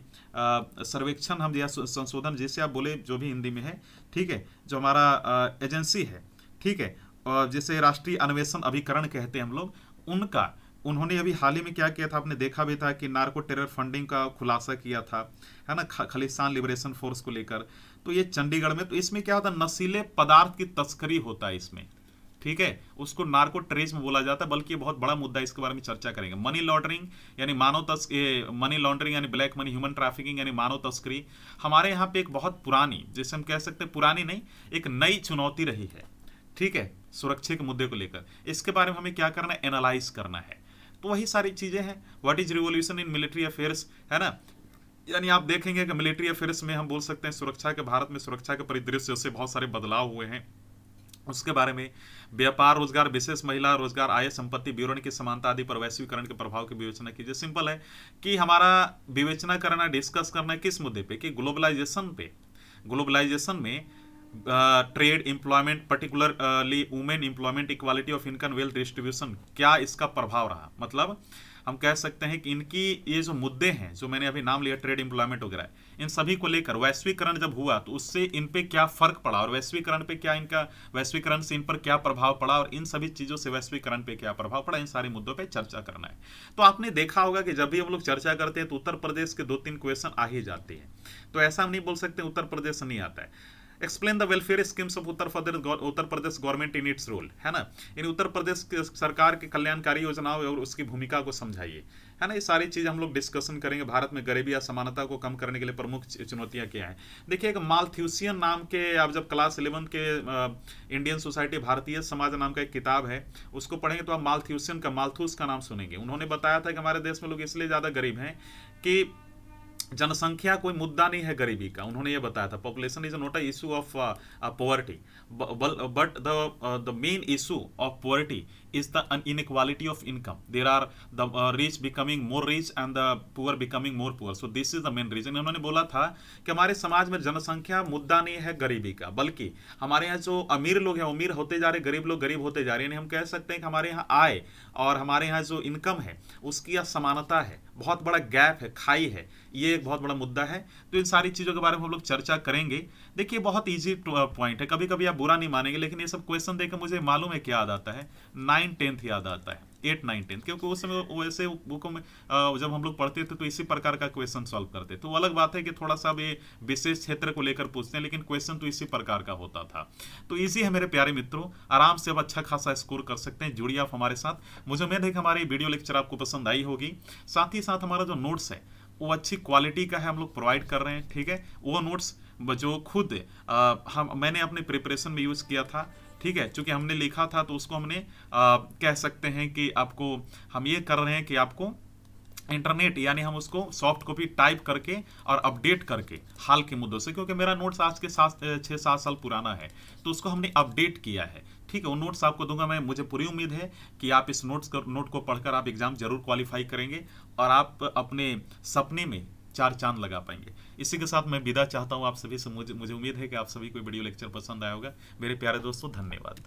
सर्वेक्षण हम या संशोधन, जिसे आप बोले जो भी हिंदी में है, ठीक है, जो हमारा एजेंसी है, ठीक है, और जिसे राष्ट्रीय अन्वेषण अभिकरण कहते हैं हम लोग, उनका उन्होंने अभी हाल ही में क्या किया था, आपने देखा भी था कि नार्को टेरर फंडिंग का खुलासा किया था, है ना, खालिस्तान लिबरेशन फोर्स को लेकर। तो ये चंडीगढ़ में, तो इसमें क्या होता है, नशीले पदार्थ की तस्करी होता है इसमें, ठीक है, उसको नार्को टेररिज्म बोला जाता है। बल्कि ये बहुत बड़ा मुद्दा है, इसके बारे में चर्चा करेंगे। मनी लॉन्ड्रिंग यानी मनी लॉन्ड्रिंग यानी ब्लैक मनी, ह्यूमन ट्रैफिकिंग यानी मानव तस्करी, हमारे यहाँ पे एक बहुत पुरानी, जैसे हम कह सकते हैं पुरानी नहीं, एक नई चुनौती रही है, ठीक है, सुरक्षा के मुद्दे को लेकर। इसके बारे में हमें क्या करना है, एनालाइज करना है। तो वही सारी चीजें हैं। What is revolution in military affairs, है ना, यानी आप देखेंगे कि मिलिट्री अफेयर्स में हम बोल सकते हैं सुरक्षा के, भारत में सुरक्षा के परिदृश्य से बहुत सारे बदलाव हुए हैं, उसके बारे में। व्यापार रोजगार, विशेष महिला रोजगार, आय संपत्ति विवरण की समानता आदि पर वैश्वीकरण के प्रभाव की विवेचना कीजिए। सिंपल है कि हमारा विवेचना करना, डिस्कस करना है किस मुद्दे पे, कि ग्लोबलाइजेशन पे, ग्लोबलाइजेशन में trade, employment, particularly women employment, equality of income, wealth distribution, क्या इसका प्रभाव रहा। मतलब हम कह सकते हैं कि इनकी ये जो मुद्दे हैं, जो मैंने अभी नाम लिया, ट्रेड, एम्प्लॉयमेंट वगैरह, इन सभी को लेकर वैश्वीकरण जब हुआ तो उससे इन पे क्या फर्क पड़ा, और वैश्वीकरण पे क्या इनका, वैश्वीकरण से इन पर क्या प्रभाव पड़ा, और इन सभी चीजों से वैश्वीकरण पे क्या प्रभाव पड़ा, इन सारे मुद्दों पे चर्चा करना है। तो आपने देखा होगा कि जब भी हम लोग चर्चा करते हैं तो उत्तर प्रदेश के 2-3 क्वेश्चन आ ही जाते हैं। तो ऐसा हम नहीं बोल सकते उत्तर प्रदेश नहीं आता है। Explain the welfare schemes of Uttar Pradesh government in its role, है ना, यानी उत्तर प्रदेश सरकार की कल्याणकारी योजनाओं और उसकी भूमिका को समझाइए, है ना। ये सारी चीज हम लोग डिस्कशन करेंगे। भारत में गरीबी या समानता को कम करने के लिए प्रमुख चुनौतियां क्या हैं। देखिए, एक मालथ्यूसियन नाम के, आप जब क्लास 11 के इंडियन सोसाइटी भारतीय समाज नाम का एक किताब है, उसको पढ़ेंगे तो आप मालथ्यूसियन का, मालथूस का नाम सुनेंगे। उन्होंने बताया था कि हमारे देश में लोग इसलिए ज्यादा गरीब हैं कि जनसंख्या कोई मुद्दा नहीं है गरीबी का। उन्होंने ये बताया था, population is not a issue of poverty, but the main issue of poverty is the inequality of income. There are the rich becoming more rich and the poor becoming more poor. So this is the main reason. उन्होंने बोला था कि हमारे समाज में जनसंख्या मुद्दा नहीं है गरीबी का, बल्कि हमारे यहाँ जो अमीर लोग हैं अमीर होते जा रहे, गरीब लोग गरीब होते जा रहे हैं। हम कह सकते हैं कि हमारे यहाँ आय और हमारे यहाँ जो इनकम है उसकी असमानता है, बहुत बड़ा गैप है, खाई है, ये एक बहुत बड़ा मुद्दा है। तो इन सारी चीज़ों के बारे में हम लोग चर्चा करेंगे। देखिए, बहुत ईजी पॉइंट है, कभी कभी आप बुरा नहीं मानेंगे, लेकिन ये सब क्वेश्चन देखकर मुझे मालूम है क्या याद आता है, 9th-10th याद आता है, 8th-9th, क्योंकि उस समय वैसे बुकों में जब हम लोग पढ़ते थे तो इसी प्रकार का क्वेश्चन सॉल्व करते। तो अलग बात है कि थोड़ा सा भी विशेष क्षेत्र को लेकर पूछते हैं, लेकिन क्वेश्चन तो इसी प्रकार का होता था। तो इजी है मेरे प्यारे मित्रों, आराम से अब अच्छा खासा स्कोर कर सकते हैं। जुड़िए आप हमारे साथ। मुझे उम्मीद है कि हमारी वीडियो लेक्चर आपको पसंद आई होगी। साथ ही साथ हमारा जो नोट्स है वो अच्छी क्वालिटी का है, हम लोग प्रोवाइड कर रहे हैं, ठीक है। वो नोट्स जो खुद मैंने अपने प्रिपरेशन में यूज़ किया था, ठीक है, चूंकि हमने लिखा था तो उसको हमने कह सकते हैं कि आपको हम ये कर रहे हैं कि आपको इंटरनेट, यानी हम उसको सॉफ्ट कॉपी टाइप करके और अपडेट करके हाल के मुद्दों से, क्योंकि मेरा नोट्स आज के 6-7 साल पुराना है, तो उसको हमने अपडेट किया है, ठीक है। वो नोट्स आपको दूंगा मैं। मुझे पूरी उम्मीद है कि आप इस नोट को पढ़कर आप एग्जाम जरूर क्वालिफाई करेंगे और आप अपने सपने में 4 चांद लगा पाएंगे। इसी के साथ मैं विदा चाहता हूँ आप सभी से। मुझे उम्मीद है कि आप सभी को वीडियो लेक्चर पसंद आया होगा। मेरे प्यारे दोस्तों, धन्यवाद।